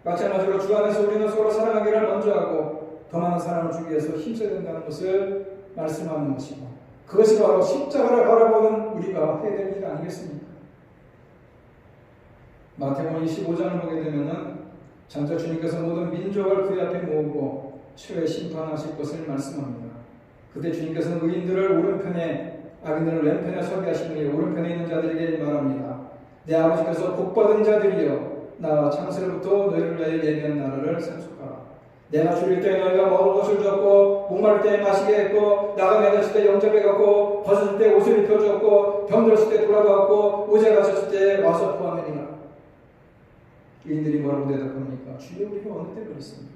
마찬가지로 주 안에서 우리는 서로 사랑하기를 먼저 하고 더 많은 사랑을 주기 위해서 힘써야 된다는 것을 말씀하는 것이고 그것이 바로 십자가를 바라보는 우리가 해야 될 일 아니겠습니까? 마태복음 25장을 보게 되면은 장차 주님께서 모든 민족을 그의 앞에 모으고 최후의 심판하실 것을 말씀합니다. 그때 주님께서는 의인들을 오른편에 악인들을 왼편에 서게 하시니 오른편에 있는 자들에게 말합니다. 내 아버지께서 복받은 자들이여 나와 창세로부터 너희를 위하여 예비한 나라를 상속하라. 내가 줄일 때 너희가 먹을 것을 줬고 목마를 때 마시게 했고 나가 매달릴 때 영접해 갔고 벗었을 때 옷을 입혀줬고 병들었을 때 돌아가고 오제 가셨을 때 와서 보았느니라. 의인들이 뭐라고 대답합니까? 주여 우리가 어느 때 그랬습니까?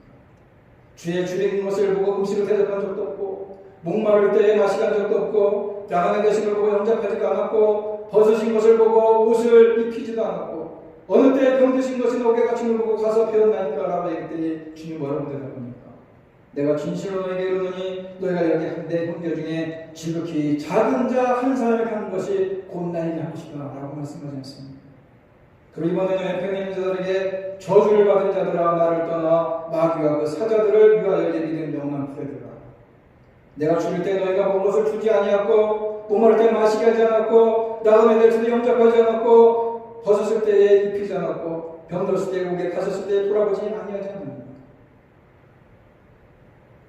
주의 줄인 것을 보고 음식을 대접한 적도 없고 목마를 때에 마시게 한 적도 없고 나가는 것을 보고 영접하지도 않았고 벗으신 것을 보고 옷을 입히지도 않았고 어느 때 병드신 것을 옥에 갇힌 걸 보고 가서 배웠나니까 라고 얘기했더니 주님 뭐라고 대답합니까? 내가 진실로 너에게 이르노니 너희가 여기 내 형제 중에 지극히 작은 자 한 사람을 하는 것이 곧 나에게 한 것이다 라고 말씀하지 않습니까? 그리고 이번에는 왼편에 있는 자들에게 저주를 받은 자들아 나를 떠나 마귀와 그 사자들을 위하여 예비된 영원한 불에 들어가라. 내가 죽을 때 너희가 먹을 것을 주지 아니하고 목마를 때 마시게 하지 않았고 나가 매달릴 때 영접하지 않았고 벗었을 때에 입히지 않았고 병들었을 때 옥에 갇혔을 때에 돌아보지 아니하지 않느니라.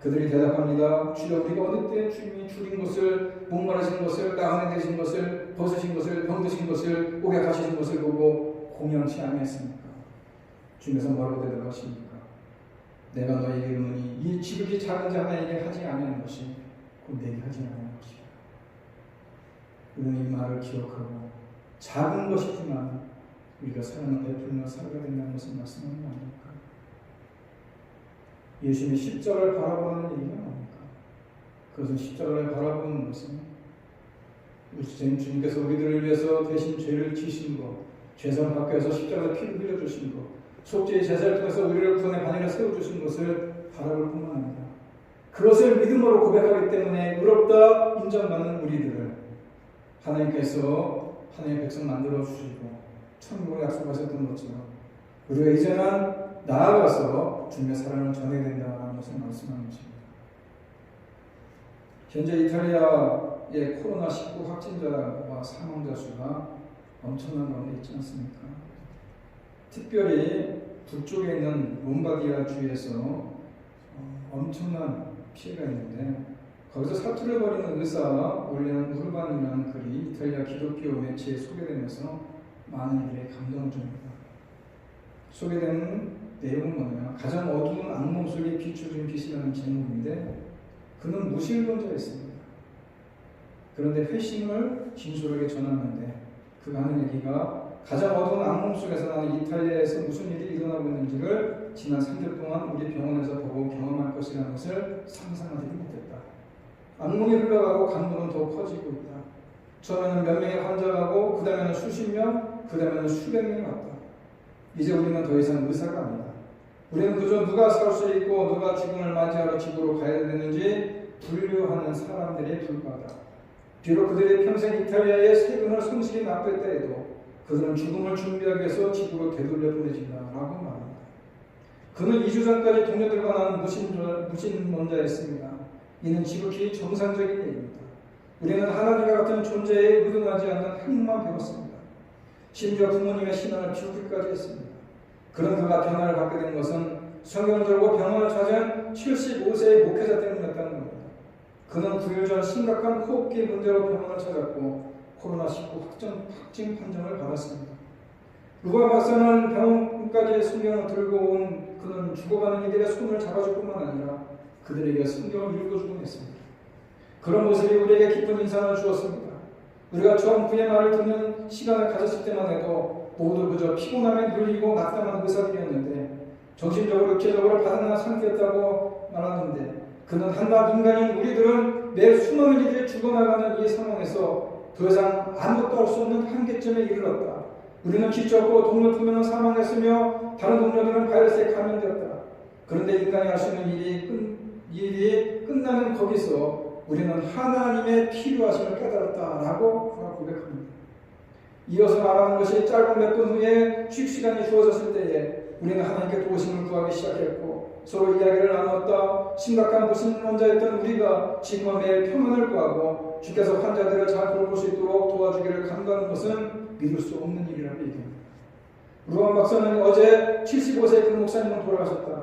그들이 대답합니다. 주여 우리가 어느 때 주님이 줄인 것을 목마르신 것을 나가 매달리신 것을 벗으신 것을 병드신 것을 옥에 갇히신 것을 보고 공연치 아니했습니까? 주님께서 뭐라고 대답하십니까? 내가 너에게 이르노니 이 지극히 작은 자 하나에게 하지 아니하는 것이 곧 내게 하지 아니하는 것이다. 우리는 이 말을 기억하고 작은 것이지만 우리가 사랑을 베풀며 살아야 된다는 것을 말씀하는 거 아닙니까? 예수님이 십자가를 바라보는 얘기가 뭡니까? 그것은 십자가를 바라보는 것은 주님께서 우리들을 위해서 대신 죄를 지신 것 죄사함 받기 위해서 십자가에서 피를 흘려주신 것 속죄의 제사를 통해서 우리를 구원의 반열에 세워주신 것을 바라볼 뿐만 아니라 그것을 믿음으로 고백하기 때문에 의롭다 인정받는 우리들을 하나님께서 하나님의 백성 만들어주시고 천국을 약속하셨던 것처럼 우리가 이제는 나아가서 주님의 사랑을 전해야 된다는 것을 말씀하는 것입니다. 현재 이탈리아의 코로나19 확진자와 사망자 수가 엄청난 가운데 있지 않습니까? 특별히 북쪽에 있는 롬바디아 주에서 엄청난 피해가 있는데 거기서 사투를 벌이는 의사 올리는 우르반이라는 글이 이탈리아 기독교 매체에 소개되면서 많은 이들의 감동을 줍니다. 소개되는 내용은 뭐냐? 가장 어두운 악몽 속에 비추어진 빛이라는 제목인데 그는 무신론자였습니다. 그런데 회심을 진솔하게 전하는데 그 하는 얘기가 가장 어두운 악몽 속에서 나는 이탈리아에서 무슨 일이 일어나고 있는지를 지난 3주 동안 우리 병원에서 보고 경험할 것이라는 것을 상상하지 못했다. 악몽이 흘러가고 강도는 더 커지고 있다. 처음에는 몇 명의 환자가 가고 그 다음에는 수십 명, 그 다음에는 수백 명이 왔다. 이제 우리는 더 이상 의사가 아니다. 우리는 그저 누가 살 수 있고 누가 죽음을 맞이하러 집으로 가야 되는지 분류하는 사람들에 불과하다. 비록 그들의 평생 이탈리아의 세금을 성실히 납부했다 해도 그들은 죽음을 준비하기 위해서 집으로 되돌려 보내진다라고 말합니다. 그는 2주 전까지 동료들과 나는 무신론자였습니다. 이는 지극히 정상적인 얘기입니다. 우리는 하나님과 같은 존재에 의존하지 않는 행만 배웠습니다. 심지어 부모님의 신앙을 비웃기까지 했습니다. 그런 그가 변화를 받게 된 것은 성경을 들고 병원을 찾은 75세의 목회자 때문이었다는 겁니다. 그는 9일 전 심각한 호흡기 문제로 병원을 찾았고 코로나19 확진 판정을 받았습니다. 누가 봐서는 병원까지 성경을 들고 온 그는 죽어가는 이들의 손을 잡아줄 뿐만 아니라 그들에게 성경을 읽어주곤 했습니다. 그런 모습이 우리에게 깊은 인상을 주었습니다. 우리가 처음 그의 말을 듣는 시간을 가졌을 때만 해도 모두 그저 피곤함에 눌리고 낙담한 의사들이었는데 정신적으로 육체적으로 바닥난 상태였다고 말하는데 그는 한낱 인간인 우리들은 매일 수많은 이들이 죽어나가는 이 상황에서 더 이상 아무것도 할 수 없는 한계점에 이르렀다. 우리는 지쳤고 동료 2명은 사망했으며 다른 동료들은 바이러스에 감염되었다. 그런데 인간이 할 수 있는 일이 끝나는 거기서 우리는 하나님의 필요하심을 깨달았다라고 그가 고백합니다. 이어서 말하는 것이 짧은 몇 분 후에 휴식시간이 주어졌을 때에 우리는 하나님께 도우심을 구하기 시작했고 서로 이야기를 나눴다. 심각한 무신론자였던 우리가 지금은 매일 평안을 구하고 주께서 환자들을 잘 돌볼 수 있도록 도와주기를 간구하는 것은 믿을 수 없는 일이라고 얘기합니다. 루안 박사는 어제 75세 그 목사님은 돌아가셨다.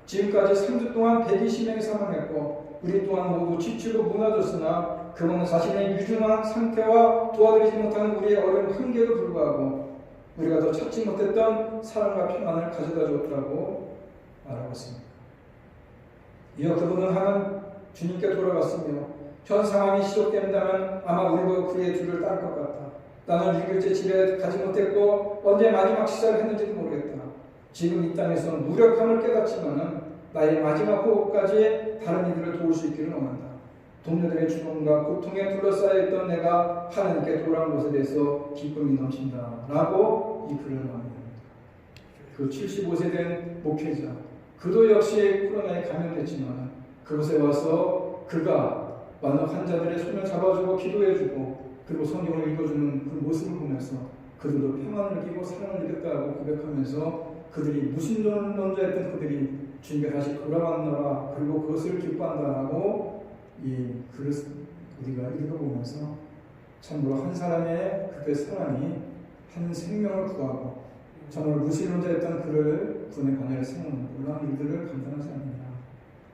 지금까지 3주 동안 120명이 사망했고 우리 또한 모두 지치고 무너졌으나 그는 자신의 유중한 상태와 도와드리지 못하는 우리의 어려운 한계에도 불구하고 우리가 더 찾지 못했던 사랑과 평안을 가져다 줬다고 말하고 있습니다. 이어 그분은 하는 주님께 돌아갔으며 현 상황이 지속된다면 아마 우리도 그의 뒤를 따를 것 같다. 나는 6일째 집에 가지 못했고 언제 마지막 시작을 했는지도 모르겠다. 지금 이 땅에서 무력함을 깨닫지만은 나의 마지막 호흡까지 다른 이들을 도울 수 있기를 원한다. 동료들의 죽음과 고통에 둘러싸여 있던 내가 하나님께 돌아온 것에 대해서 기쁨이 넘친다. 라고 이 글을 남깁니다. 그 75세 된 목회자, 그도 역시 코로나에 감염됐지만 그곳에 와서 그가 많은 환자들의 손을 잡아주고 기도해주고 그리고 성경을 읽어주는 그 모습을 보면서 그들도 평안을 느끼고 사랑을 느꼈다고 고백하면서 그들이 무신론자였던 그들이 주님께 다시 돌아왔노라 그리고 그것을 기뻐한다라고 이 글을 우리가 읽어보면서 참으로 한 사람의 그의 사랑이 한 생명을 구하고 정말 무신론자였던 그를 구원의 반열에 세우는 놀라운 일들을 감당하지 않느냐.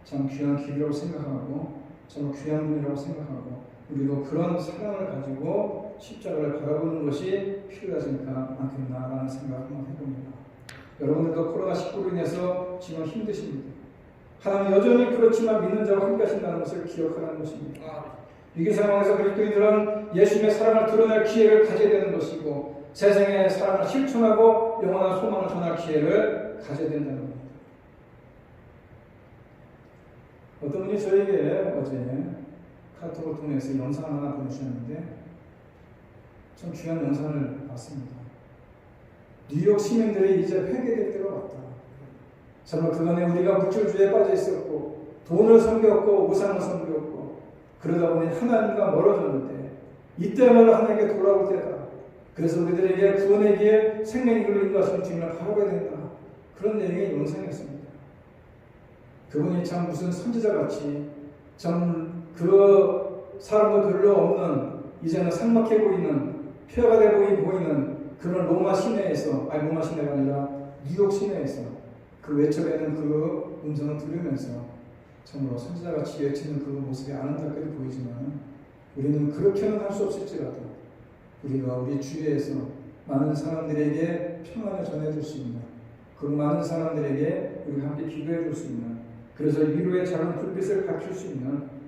참 귀한 길이라고 생각하고 정말 귀한 분이라고 생각하고 우리도 그런 사랑을 가지고 십자가를 바라보는 것이 필요하지 않겠나라는 생각을 한번 해봅니다. 여러분들도 코로나19로 인해서 지금 힘드십니다. 하나님 여전히 그렇지만 믿는 자와 함께 하신다는 것을 기억하라는 것입니다. 위기 상황에서 그리스도인들은 예수님의 사랑을 드러낼 기회를 가져야 되는 것이고 세상의 사랑을 실천하고 영원한 소망을 전할 기회를 가져야 된다는 겁니다. 어떤 분이 저에게 어제 카톡을 통해서 영상 하나 보내주셨는데 참 귀한 영상을 봤습니다. 뉴욕 시민들이 이제 회개될 때가 왔다. 정말 그간에 우리가 물질주의에 빠져 있었고 돈을 섬겼고 우상을 섬겼고 그러다 보니 하나님과 멀어졌는데 이때야말로 하나님께 돌아올 때다. 그래서 우리들에게 구원의 길, 생명의 길로 인도하시는 주님을 바라봐야 된다. 그런 내용의 영상이었습니다. 그분이 참 무슨 선지자같이 참 그 사람도 별로 없는 이제는 삭막해 보이는 폐허가 돼 보이는 그런 로마 시내에서 로마 시내가 아니라 뉴욕 시내에서 그 외쳐대는 그 음성을 들으면서 참으로 선지자같이 외치는 그 모습이 아름답게 보이지만 우리는 그렇게는 할 수 없을지라도 우리가 우리 주위에서 많은 사람들에게 평안을 전해줄 수 있는 그 많은 사람들에게 우리가 함께 기도해 줄 수 있는 그래서 위로의 작은 불빛을 밝힐 수 있는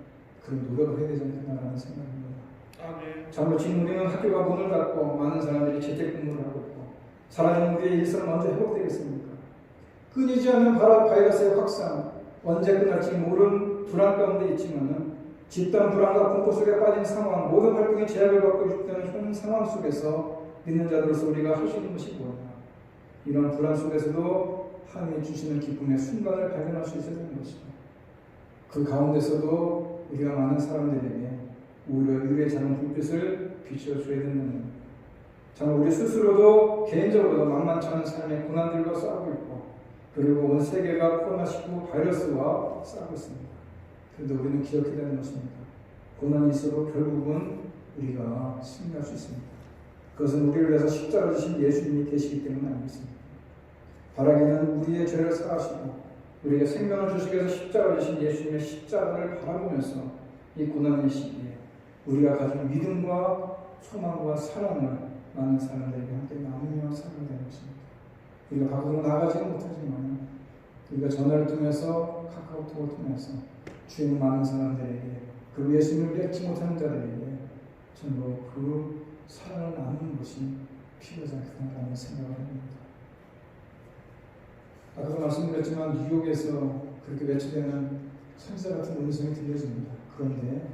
그런 노력을 해야 되지 않겠나라는 생각입니다. 참으로 지금 우리는 학교가 문을 닫고 많은 사람들이 재택근무를 하고 있고 사라진 우리의 일상은 언제 회복되겠습니까? 끊이지 않는 바이러스의 확산 언제 끝날지 모르는 불안 가운데 있지만은 집단 불안과 공포 속에 빠진 상황 모든 활동이 제약을 받고 있다는 현 상황 속에서 믿는 자들로서 우리가 할 수 있는 것이 뭐냐? 이런 불안 속에서도 하나님이 주시는 기쁨의 순간을 발견할 수 있어야 되는 것이다. 그 가운데서도 우리가 많은 사람들에게 오히려 유의 작은 불빛을 비춰줘야 된다는 정말 우리 스스로도 개인적으로도 만만치 않은 삶의 고난들과 싸우고 있고 그리고 온 세계가 코로나19 바이러스와 싸우고 있습니다. 그래도 우리는 기억해야 되는 것입니다. 고난이 있어도 결국은 우리가 승리할 수 있습니다. 그것은 우리를 위해서 십자가를 지신 예수님이 계시기 때문에 아니겠습니까? 바라기는 우리의 죄를 사하시고 우리에게 생명을 주시기 위해서 십자가를 지신 예수님의 십자가를 바라보면서 이 고난의 시기에 우리가 가진 믿음과 소망과 사랑을 많은 사람들에게 함께 나누며 살아야 되는 것입니다. 우리가 밖으로 나가지는 못하지만 우리가 전화를 통해서 카카오톡을 통해서 주의 많은 사람들에게 그 예수님을 맺지 못하는 자들에게 전부 그 사랑을 나누는 것이 필요하지 않겠다는 생각을 합니다. 아까도 말씀드렸지만 뉴욕에서 그렇게 외쳐대는 선지자 같은 음성이 들려집니다. 그런데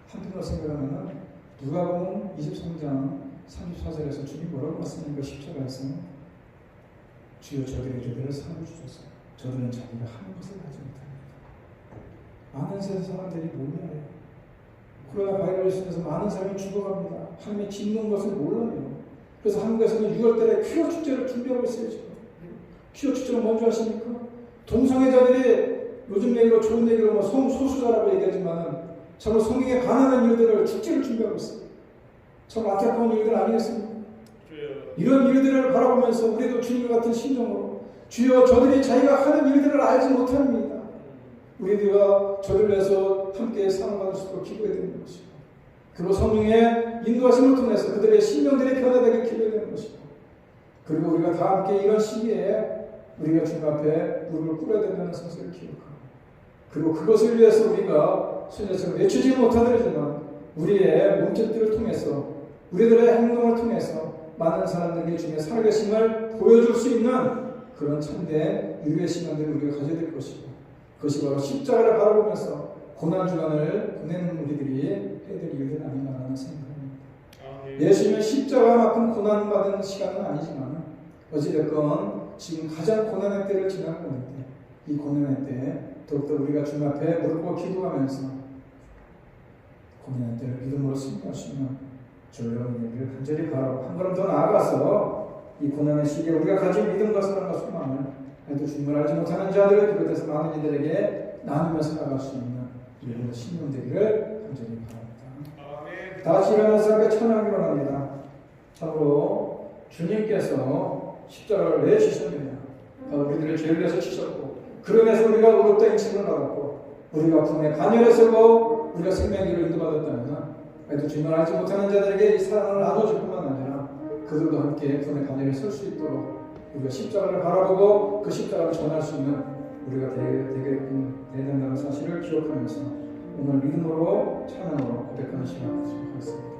한편으로 생각하면 누가복음 23장 34절에서 주님 뭐라고 말씀하는가 십자가에서 주여 저들의 상을 주소서. 저들은 자기가 하는 것을 하지 못합니다. 많은 세상 사람들이 몰라요. 코로나 바이러스로 인해서 많은 사람이 죽어갑니다. 하나님의 짓는 것을 몰라요. 그래서 한국에서는 6월달에 퀴어 축제를 준비하고 있어요. 지금. 퀴어 축제를 먼저 하십니까? 동성애자들이 요즘 얘기로 좋은 얘기로 성소수자라고 얘기하지만 정말 성경에 반하는 일들을 축제를 준비하고 있어요. 참 안타까운 일들 아니겠습니까? 이런 일들을 바라보면서 우리도 주님과 같은 심정으로 주여 저들이 자기가 하는 일들을 알지 못합니다. 우리들과 저들 위해서 함께 사랑받을 수 있도록 기도해야 되는 것이고 그리고 성령의 인도하심을 통해서 그들의 심령들이 변화되게 기도해야 되는 것이고 그리고 우리가 다 함께 이런 시기에 우리가 주님 앞에 무릎을 꿇어야 된다는 사실을 기억하고 그리고 그것을 위해서 우리가 순전처럼 외치지 못하더라지만 우리의 몸짓들을 통해서 우리들의 행동을 통해서 많은 사람들에게 주님의 살아계심을 보여줄 수 있는 그런 참된 유의 시간들을 우리가 가져야 될 것이고 그것이 바로 십자가를 바라보면서 고난주간을 보내는 우리들이 해야 될 일은 아닌가라는 생각합니다. 예수님은 십자가만큼 고난받은 시간은 아니지만 어찌됐건 지금 가장 고난의 때를 지나고 있는데 이 고난의 때 더욱더 우리가 주님 앞에 무릎 꿇고 기도하면서 고난의 때를 믿음으로 승리할 수 있는 여러분 얘기를 간절히 바라고 한 걸음 더 나아가서 이 고난의 시기에 우리가 가진 믿음과 사랑과 소망을 하여도 주님을 알지 못하는 자들을 비롯해서 많은 이들에게 나누면서 나갈 수 있는 여러분의 신령 되기를 간절히 바랍니다. 다 같이 일어나서 함께 찬양하기로 합니다. 참으로 주님께서 십자가를 왜 지셨느냐 우리들의 죄를 위해서 지셨고 그로 인해서 우리가 의롭다 인칭을 받았고 우리가 구원의 간열에 서고 우리가 생명기를 인도받았다면 그래도 주님을 알지 못하는 자들에게 이 사랑을 나눠줄 뿐만 아니라 그들도 함께 구원의 간열에 설 수 있도록 우리가 십자가를 바라보고 그 십자가를 전할 수 있는 우리가 되게 된다는 사실을 기억하면서 오늘 믿음으로 찬양으로 고백하는 시간 갖도록 하겠습니다.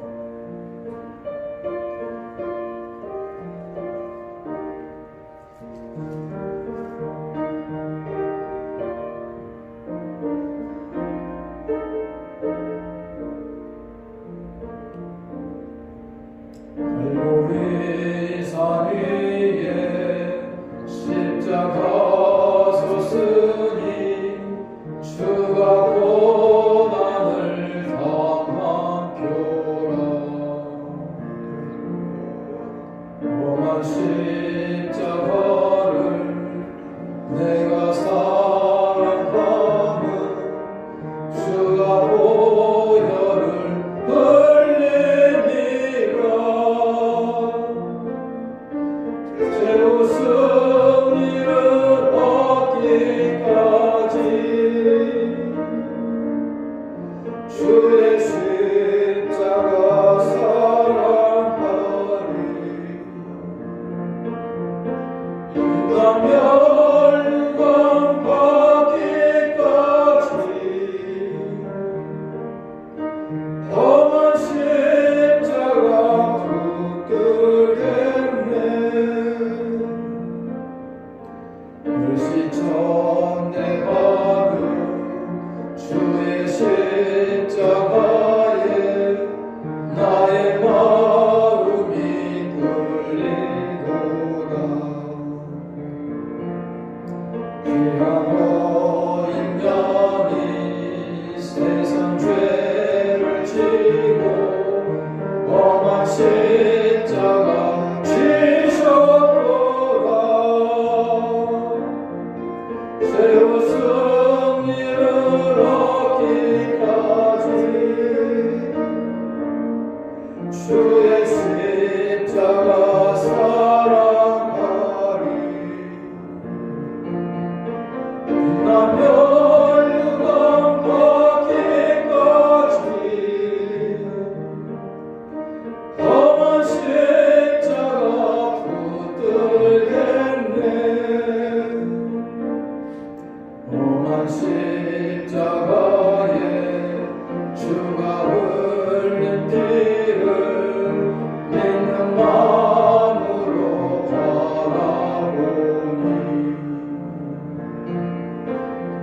주가 흘린 피를 믿는 마음으로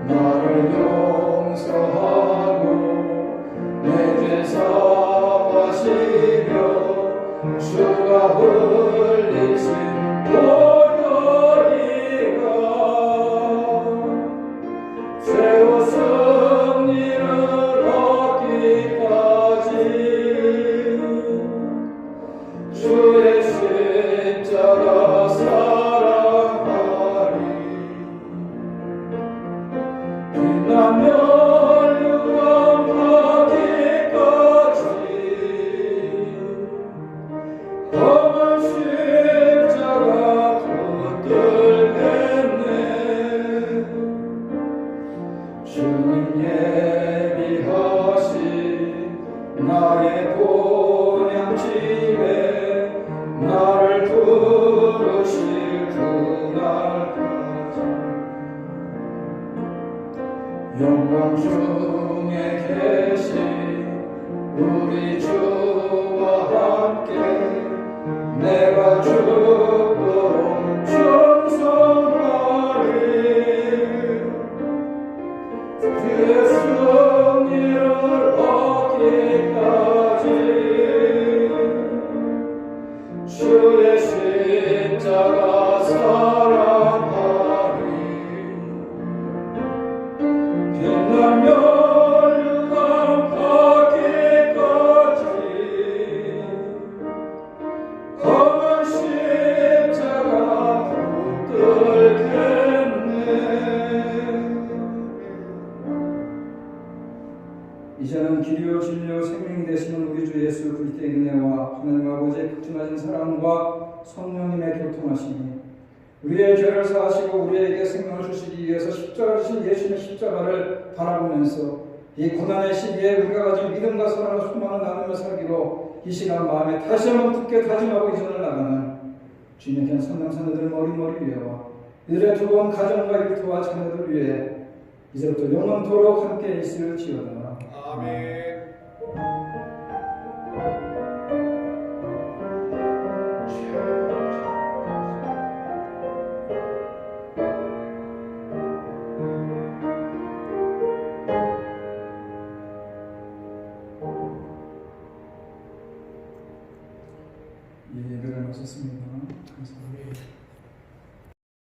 나를 용서하고 내 죄 사하시며 주가 흘리신 보혈이가 세워 승리를 얻기까지 주의 십자가 사랑하리 빛나며 유감하기까지 검은 십자가 붙들겠네 주님 예비하신 나의 본향집에 나를 부르실 그날까지 영광 중에 계신 우리 주와 함께 내가 죽도록 충성하리 주의 승리를 얻기까지 주의 십자가 사랑하리 빛나며 유감하기까지 검은 십자가 붙들겠네. 이제는 길이요 진리요 생명이 되시는 우리 주 예수 그리스도의 은혜와 하나님 아버지의 극진하신 사랑과 성령님의 교통하심이 우리의 죄를 사하시고 우리에게 생명을 주시기 위해서 십자가 주신 예수님의 십자가를 바라보면서 이 고난의 시기에 우리가 가진 믿음과 사랑과 소망을 나누며 살기로 이 시간 마음에 다시 한번 굳게 다짐하고 이전을 나가는 주님의 귀한 성남사녀들 머리머리 위에와 이들의 두번 가정과 일터와 자녀들 위해 이제부터 영원토록 함께 있을지어다. 아멘.